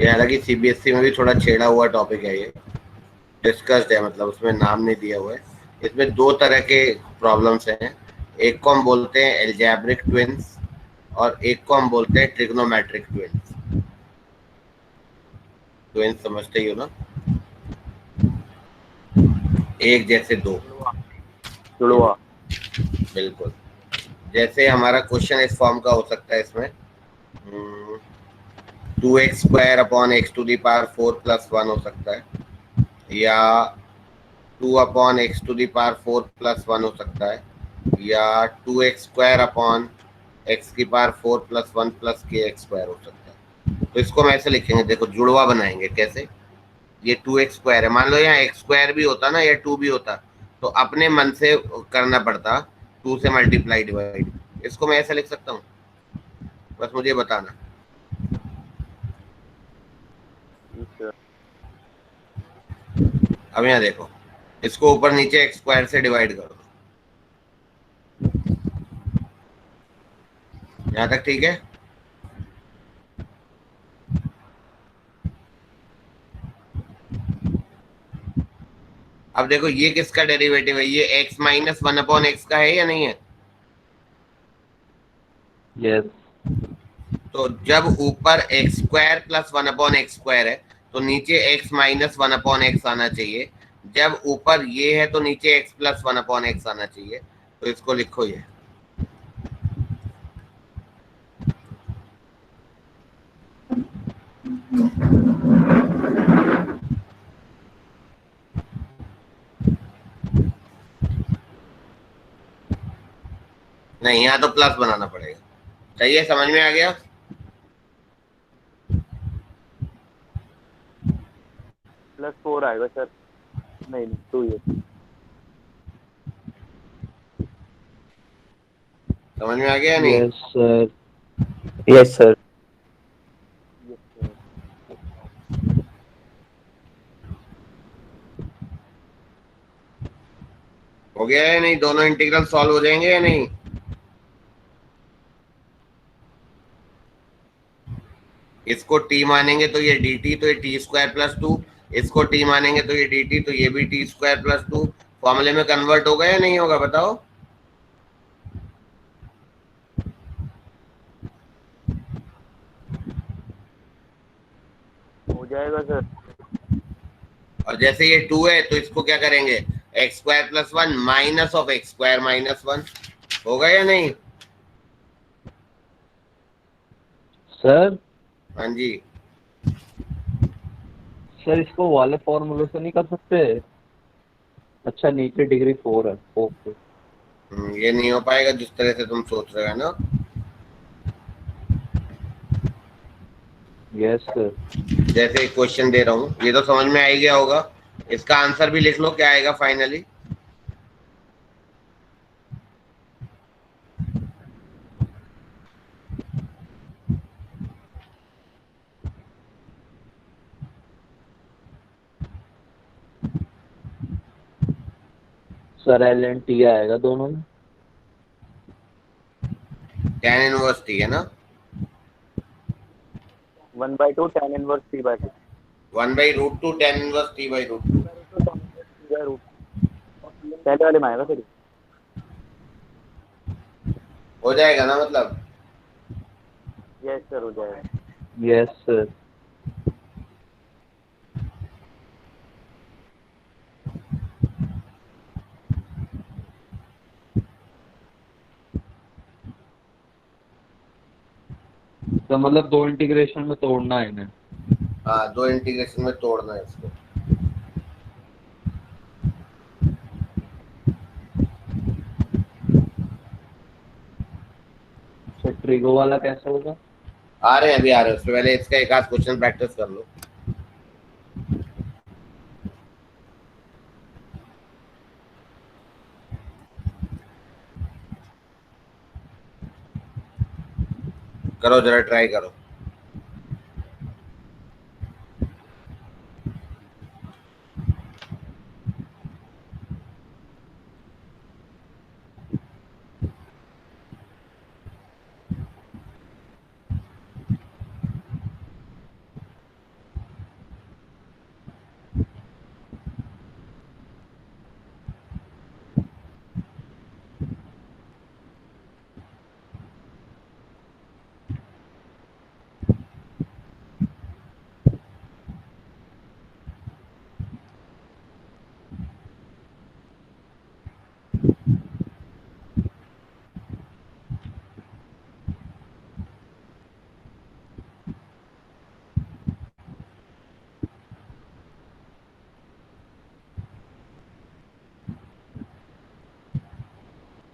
[SPEAKER 1] ये हालांकि सीबीएसई में भी थोड़ा छेड़ा हुआ टॉपिक है, ये डिस्कस्ड है, मतलब उसमें नाम नहीं दिया हुआ है। इसमें दो तरह के प्रॉब्लम्स हैं। एक को हम बोलते हैं एल्जेब्रिक ट्विंस और एक को हम बोलते हैं ट्रिग्नोमेट्रिक ट्विंस। ट्विंस समझते ही हो ना, एक जैसे दो।
[SPEAKER 4] जुड़वा।
[SPEAKER 1] बिल्कुल। जैसे हमारा क्वेश्चन इस फॉर्म का हो सकता है इसमें 2x² upon x to the power 4 plus 1 हो सकता है, या 2 upon x to the power 4 plus 1 हो सकता है, या 2x² अपॉन x की पावर 4 प्लस 1 प्लस kx² हो सकता है। तो इसको हम ऐसे लिखेंगे, देखो जुड़वा बनाएंगे कैसे। ये 2x² है, मान लो यहाँ x² भी होता ना या 2 भी होता तो अपने मन से करना पड़ता, 2 से मल्टीप्लाई डिवाइड। इसको मैं ऐसे लिख सकता हूँ, बस मुझे बताना। अब यहाँ देखो, इसको ऊपर नीचे x² से डिवाइड कर दो। यहाँ तक ठीक है। अब देखो ये किसका डेरिवेटिव है, ये x माइनस 1 अपॉन एक्स का है या नहीं है।
[SPEAKER 3] यस।
[SPEAKER 1] तो जब ऊपर x² प्लस 1 अपॉन x² है तो नीचे x माइनस 1 अपॉन एक्स आना चाहिए। जब ऊपर ये है तो नीचे x प्लस 1 अपॉन एक्स आना चाहिए। तो इसको लिखो ये। नहीं, यहाँ तो प्लस बनाना पड़ेगा। सही है, समझ में आ गया।
[SPEAKER 4] +4 आएगा सर। नहीं 2 ये।
[SPEAKER 1] समझ में आ गया या नहीं।
[SPEAKER 3] Yes sir.
[SPEAKER 4] Yes sir.
[SPEAKER 1] हो गया है नहीं, दोनों इंटीग्रल सॉल्व हो जाएंगे या नहीं। इसको t मानेंगे तो ये dt, तो ये t² प्लस 2। इसको t मानेंगे तो ये dt, तो ये भी t² प्लस 2। फॉर्मूले में कन्वर्ट होगा या नहीं होगा बताओ।
[SPEAKER 4] हो जाएगा सर।
[SPEAKER 1] और जैसे ये 2 है तो इसको क्या करेंगे, x² plus 1 minus of x² minus 1। होगा या नहीं।
[SPEAKER 3] सर
[SPEAKER 1] हाँ जी।
[SPEAKER 3] सर इसको वाले फॉर्मूले से नहीं कर सकते। अच्छा नीचे डिग्री 4 है, ओके।
[SPEAKER 1] ये नहीं हो पाएगा जिस तरह से तुम सोच रहे हो ना।
[SPEAKER 3] Yes sir.
[SPEAKER 1] जैसे एक क्वेश्चन दे रहा हूँ, ये तो समझ में आ ही गया होगा। इसका आंसर भी लिख लो क्या आएगा finally.
[SPEAKER 3] Sir L and T आएगा दोनों में।
[SPEAKER 1] tan इनवर्स t है ना।
[SPEAKER 4] 1/2 tan inverse t/2।
[SPEAKER 1] 1/√2 tan inverse t/√2।
[SPEAKER 4] पहले वाले में आएगा सर।
[SPEAKER 1] हो जाएगा ना मतलब।
[SPEAKER 4] यस सर हो जाएगा।
[SPEAKER 3] Yes sir. तो मतलब 2 इंटीग्रेशन में तोड़ना है इन्हें।
[SPEAKER 1] हाँ, 2 इंटीग्रेशन में तोड़ना है इसको।
[SPEAKER 3] तो ट्रिगो वाला कैसे होगा।
[SPEAKER 1] आ रहे हैं अभी, आ रहे हैं। उससे पहले इसका एक आध क्वेश्चन प्रैक्टिस कर लो। करो जरा, ट्राई करो।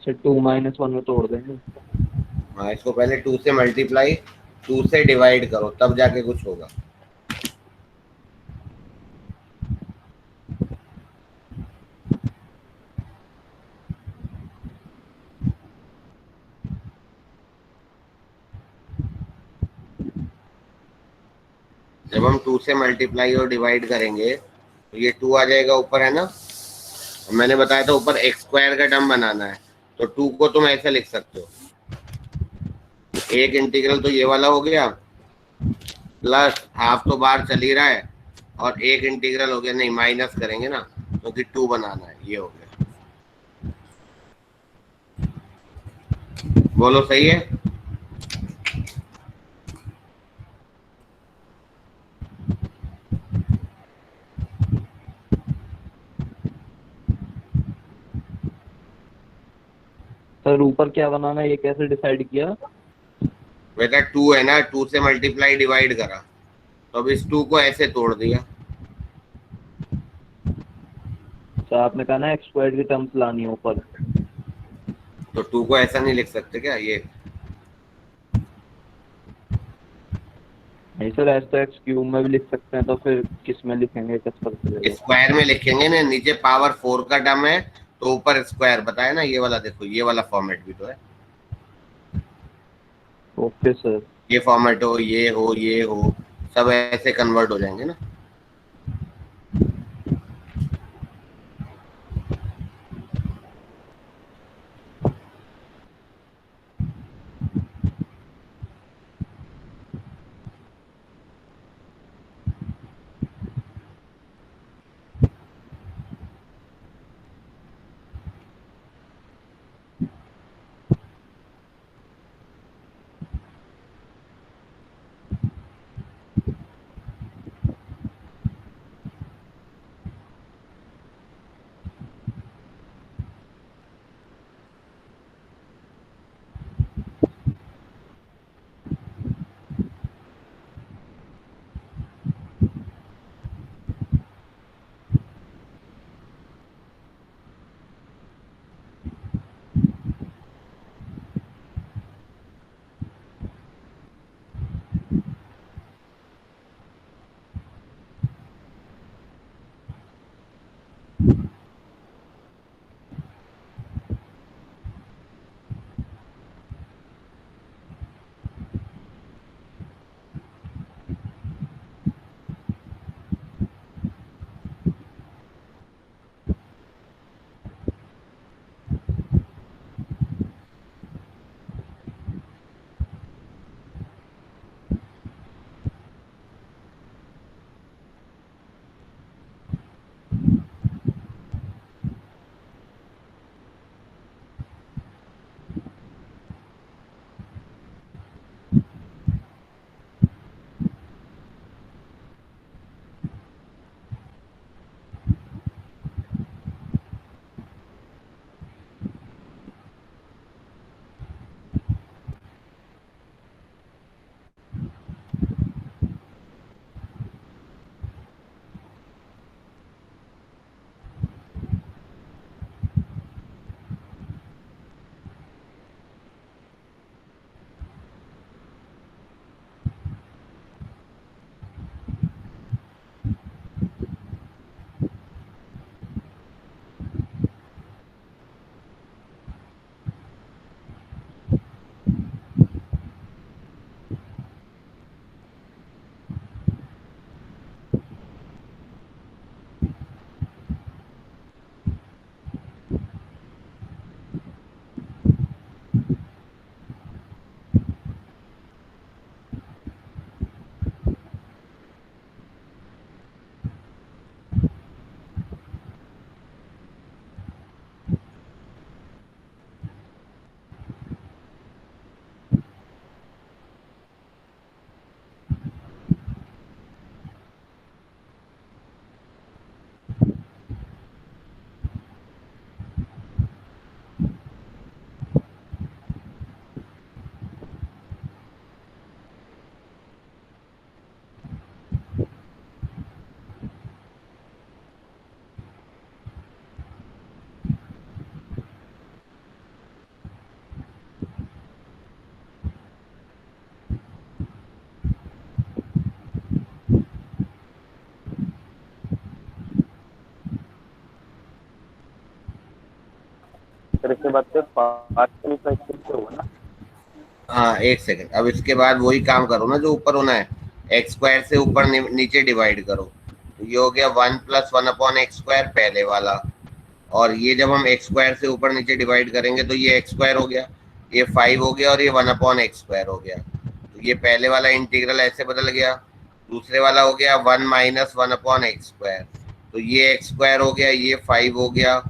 [SPEAKER 3] से 2 - 1 में तोड़ देंगे।
[SPEAKER 1] हाँ, इसको पहले 2 से मल्टीप्लाई 2 से डिवाइड करो, तब जाके कुछ होगा। जब हम 2 से मल्टीप्लाई और डिवाइड करेंगे तो ये 2 आ जाएगा ऊपर, है ना। मैंने बताया था ऊपर एक्स स्क्वायर का टर्म बनाना है, तो 2 को तुम ऐसे लिख सकते हो, एक इंटीग्रल तो ये वाला हो गया, प्लस हाफ तो बाहर चल ही रहा है, और एक इंटीग्रल हो गया, नहीं माइनस करेंगे ना क्योंकि 2 बनाना है, ये हो गया। बोलो सही है।
[SPEAKER 3] सर ऊपर क्या बनाना है ये कैसे डिसाइड किया?
[SPEAKER 1] बेटा 2 है ना, 2 से मल्टीप्लाई डिवाइड करा, तो अब इस 2 को ऐसे तोड़ दिया।
[SPEAKER 3] तो आपने कहा ना एक्स स्क्वायर की टर्म्स लानी है ऊपर।
[SPEAKER 1] तो 2 को ऐसा नहीं लिख सकते क्या? ये
[SPEAKER 3] नहीं सर, ऐसा एक्स क्यूब में भी लिख सकते हैं, तो फिर किस में लिखेंगे, किस पर चलेगा?
[SPEAKER 1] स्क्वायर में लिखेंगे ना, नीचे पावर 4 का टर्म है तो ऊपर स्क्वायर, बताया ना, ये वाला देखो, ये वाला फॉर्मेट भी तो है।
[SPEAKER 3] Okay sir.
[SPEAKER 1] ये फॉर्मेट हो, ये हो, ये हो, सब ऐसे कन्वर्ट हो जाएंगे ना।
[SPEAKER 4] फिर इसके बाद से पार्शियल फ्रैक्शन से होगा ना।
[SPEAKER 1] हाँ एक सेकंड, अब इसके बाद वही काम करो ना जो ऊपर होना है, एक्स स्क्वायर से ऊपर नीचे डिवाइड करो, तो ये हो गया 1 + 1/x² पहले वाला, और ये जब हम एक्स स्क्वायर से ऊपर नीचे डिवाइड करेंगे तो ये एक्स स्क्वायर हो गया, ये 5 हो गया, और ये 1/x² हो गया। तो ये पहले वाला इंटीग्रल ऐसे बदल गया, दूसरे वाला हो गया 1 - 1/x², तो ये x² हो गया, ये 5 हो गया,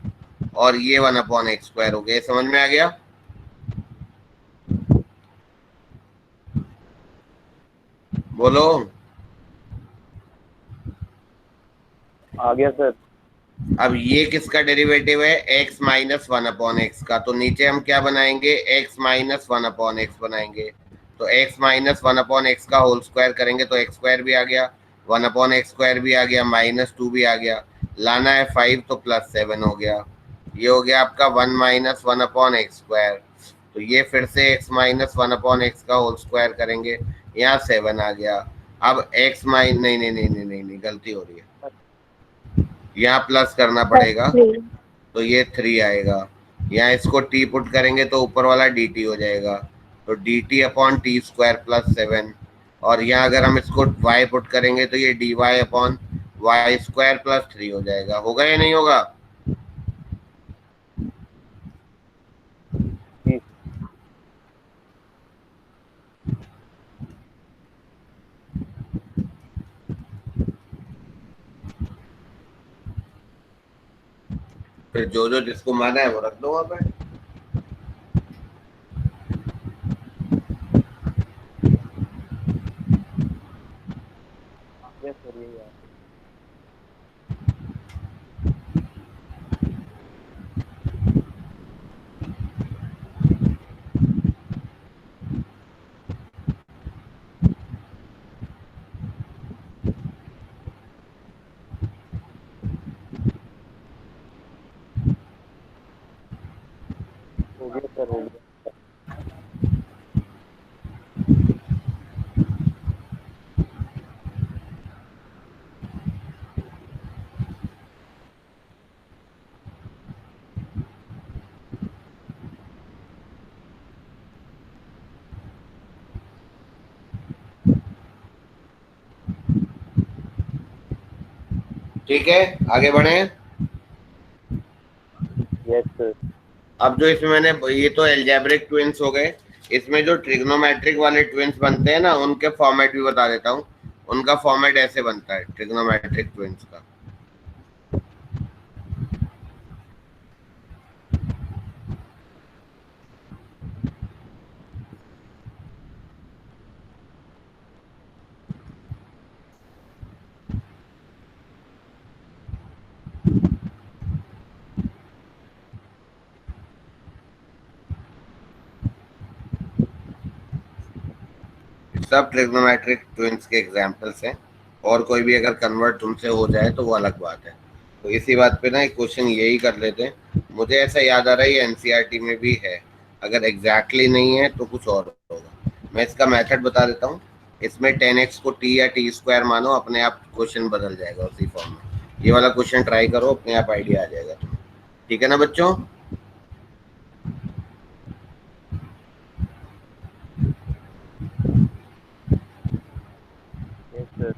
[SPEAKER 1] और ये 1/x² हो गया। समझ में आ गया? बोलो।
[SPEAKER 4] आ गया सर।
[SPEAKER 1] अब ये किसका डेरिवेटिव है? x - 1/x का, तो नीचे हम क्या बनाएंगे? x - 1/x बनाएंगे, तो x - 1/x का होल स्क्वायर करेंगे तो x² भी आ गया, 1/x² भी आ गया, -2 भी आ गया, लाना है 5 तो +7 हो गया। ये हो गया आपका 1 - 1/x², तो ये फिर से x - 1/x का होल स्क्वायर करेंगे, यहाँ 7 आ गया। अब x माइन नहीं नहीं नहीं नहीं नहीं नहीं, गलती हो रही है, यहाँ प्लस करना पड़ेगा, तो ये 3 आएगा। यहाँ इसको t पुट करेंगे तो ऊपर वाला dt हो जाएगा, तो dt/t² +7, और यहाँ अगर हम इसको y पुट करेंगे तो ये dy/y² +3 हो जाएगा। होगा या नहीं होगा?
[SPEAKER 4] जी।
[SPEAKER 1] फिर जो जिसको माना है वो रख दो वहाँ पे।
[SPEAKER 4] आ गया सर, ये यार। हो गया सर, हो गया।
[SPEAKER 1] ठीक है, आगे बढ़े।
[SPEAKER 4] Yes sir.
[SPEAKER 1] अब जो इसमें मैंने, ये तो एल्जेब्रिक ट्विंस हो गए, इसमें जो ट्रिग्नोमेट्रिक वाले ट्विंस बनते हैं ना, उनके फॉर्मेट भी बता देता हूँ। उनका फॉर्मेट ऐसे बनता है ट्रिग्नोमेट्रिक ट्विंस का। सब ट्रिग्नोमेट्रिक ट्विंस के एग्जांपल्स हैं, और कोई भी अगर कन्वर्ट तुमसे हो जाए तो वो अलग बात है। तो इसी बात पे ना एक क्वेश्चन यही कर लेते हैं। मुझे ऐसा याद आ रहा है ये एनसीईआरटी में भी है, अगर एग्जैक्टली नहीं है तो कुछ और होगा। मैं इसका मेथड बता देता हूँ। इसमें 10x को t या t² मानो, अपने आप क्वेश्चन बदल जाएगा उसी फॉर्म में। ये वाला क्वेश्चन ट्राई करो, अपने आप आइडिया आ जाएगा तुम्हें। ठीक है ना बच्चों?
[SPEAKER 4] Yes sir.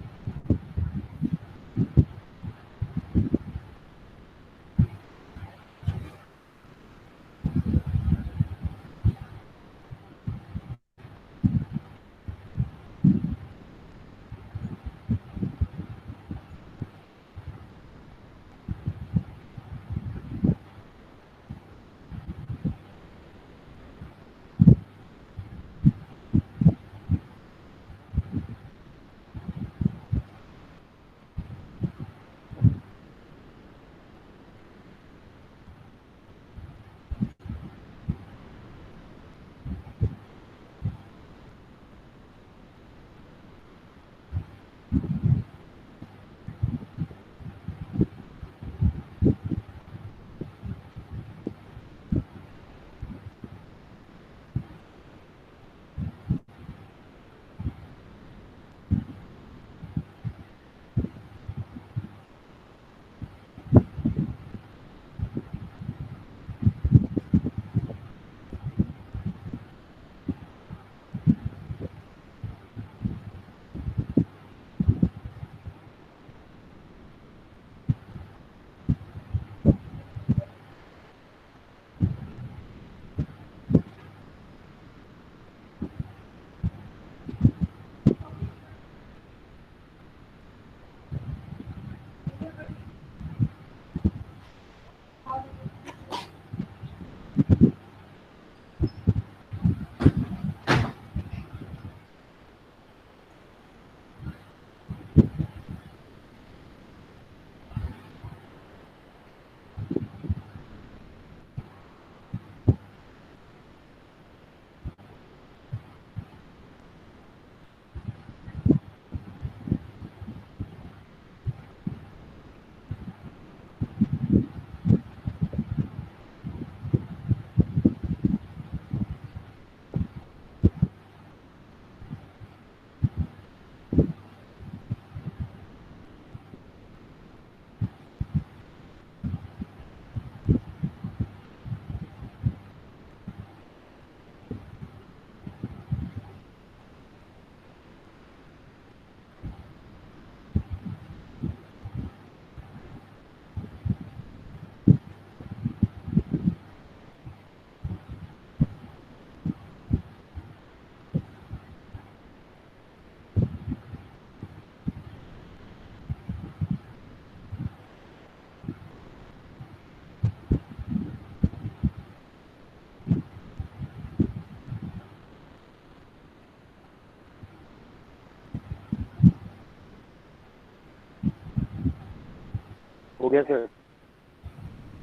[SPEAKER 4] हो गया सर?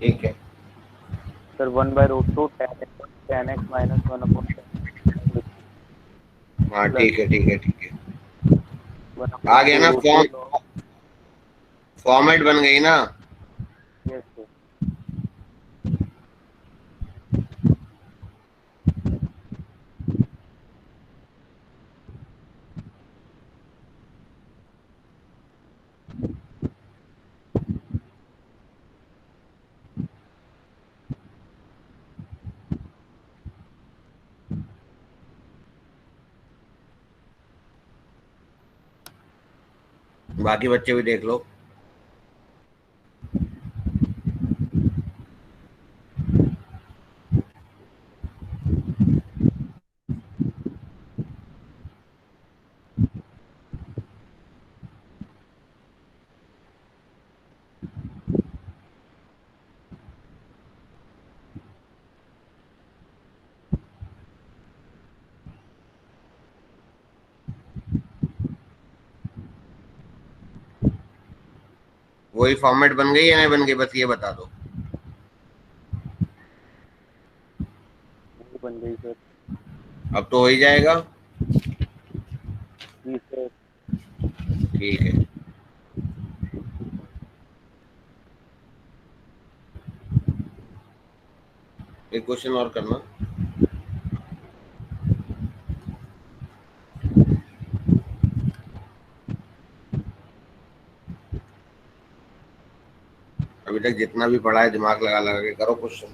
[SPEAKER 1] ठीक है,
[SPEAKER 4] सर 1/√2 tan x माइनस 1/10
[SPEAKER 1] हाँ ठीक है ठीक है ठीक है,
[SPEAKER 4] 1/2
[SPEAKER 1] आ गया ना फॉर्म,
[SPEAKER 4] log।
[SPEAKER 1] फॉर्मेट बन गई ना।
[SPEAKER 4] Yes sir.
[SPEAKER 1] बाकी बच्चे भी देख लो। वही फॉर्मेट बन गई या नहीं बन गई, बस ये बता दो।
[SPEAKER 4] वो बन गई सर।
[SPEAKER 1] अब तो हो ही जाएगा।
[SPEAKER 4] जी सर।
[SPEAKER 1] ठीक है, एक क्वेश्चन और करना। अभी तक जितना भी पढ़ा है दिमाग लगा लगा के करो क्वेश्चन।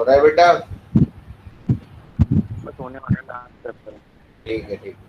[SPEAKER 1] रहा है बेटा?
[SPEAKER 4] बस होने वाला है, आंसर करें।
[SPEAKER 1] ठीक है, ठीक है।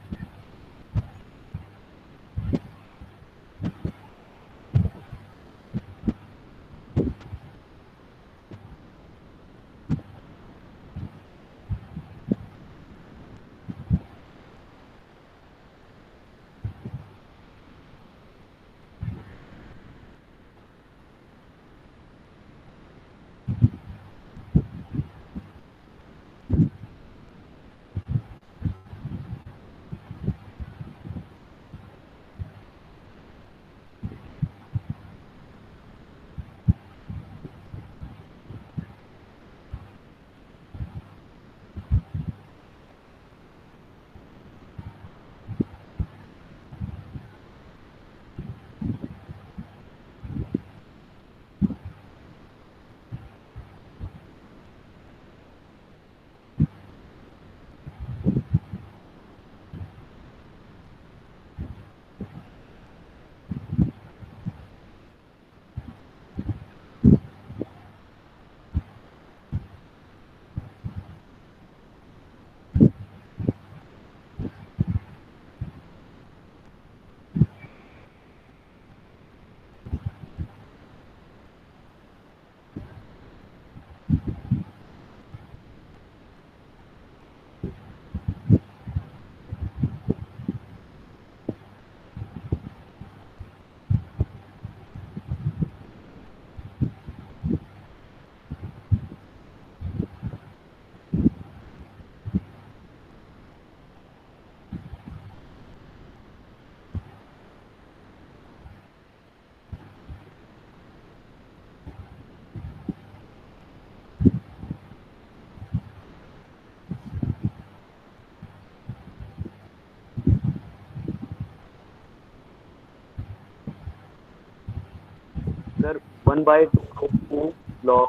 [SPEAKER 4] Sir 1/2 log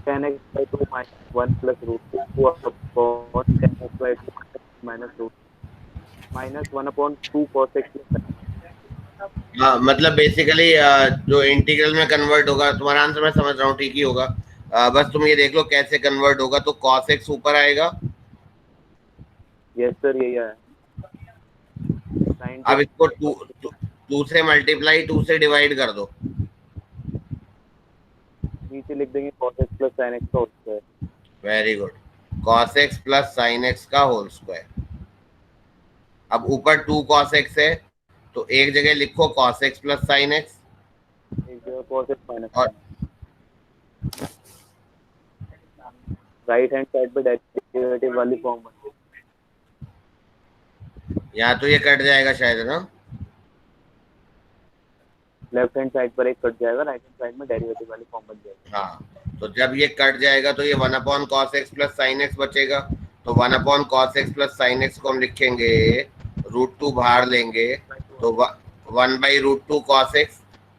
[SPEAKER 4] 10x/2 minus 1 plus root 2 upon 10x/2 minus root minus 1 upon 2 cos x plus
[SPEAKER 1] हाँ, मतलब बेसिकली जो इंटीग्रल में कन्वर्ट होगा, तुम्हारा आंसर मैं समझ रहा हूँ, ठीक ही होगा। बस तुम ये देख लो कैसे कन्वर्ट होगा। तो cos x ऊपर आएगा।
[SPEAKER 4] यस सर यही है।
[SPEAKER 1] अब इसको टू से मल्टीप्लाई, 2 से डिवाइड कर दो।
[SPEAKER 4] नीचे लिख देंगे cos x plus sin x का whole square.
[SPEAKER 1] Very good. cos x plus sin x का होल स्क्वायर। अब ऊपर 2 cos x है, तो एक जगह लिखो cos x plus sin x,
[SPEAKER 4] एक जगह cos x minus
[SPEAKER 1] और
[SPEAKER 4] राइट हैंड साइड पे डेरिवेटिव वाली फॉर्म बन गई।
[SPEAKER 1] यहाँ तो ये कट जाएगा शायद, है ना?
[SPEAKER 4] लेफ्ट हैंड साइड पर एक कट जाएगा, राइट हैंड साइड में डेरिवेटिव वाली फॉर्म बन जाएगी।
[SPEAKER 1] हाँ, तो जब ये कट जाएगा तो ये 1 upon cos x plus sin x बचेगा। तो 1 upon cos x plus sin x को हम लिखेंगे √2 बाहर लेंगे, तो 1/√2 cos x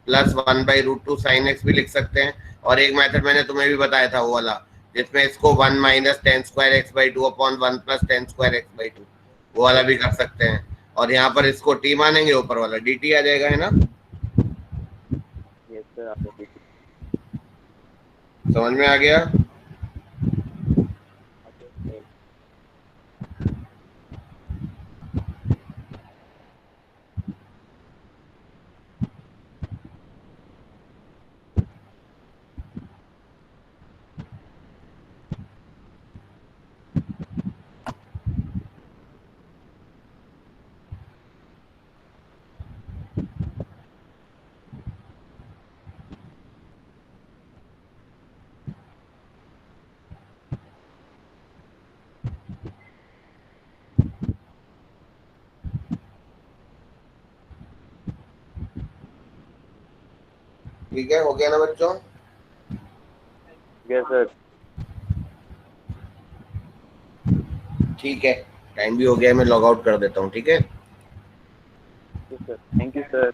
[SPEAKER 1] plus 1/√2 sin x भी लिख सकते हैं। और एक मेथड मैंने तुम्हें भी बताया था वो वाला, जिसमें इसको 1 minus ten square x/2 upon 1 plus ten square x/2, वो वाला भी कर सकते हैं। और यहाँ पर इसको t मानेंगे, ऊपर वाला dt आ जाएगा, है ना?
[SPEAKER 4] यस सर आप
[SPEAKER 1] समझ में आ गया? ठीक है, हो गया ना बच्चों?
[SPEAKER 4] Yes sir.
[SPEAKER 1] ठीक है, टाइम भी हो गया है, मैं लॉग आउट कर देता हूँ। ठीक है,
[SPEAKER 4] yes sir, thank you sir,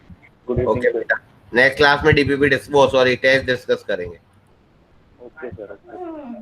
[SPEAKER 4] good evening
[SPEAKER 1] okay
[SPEAKER 4] sir.
[SPEAKER 1] बेटा। नेक्स्ट क्लास में डीपीपी टेस्ट डिस्कस करेंगे।
[SPEAKER 4] Okay sir, okay.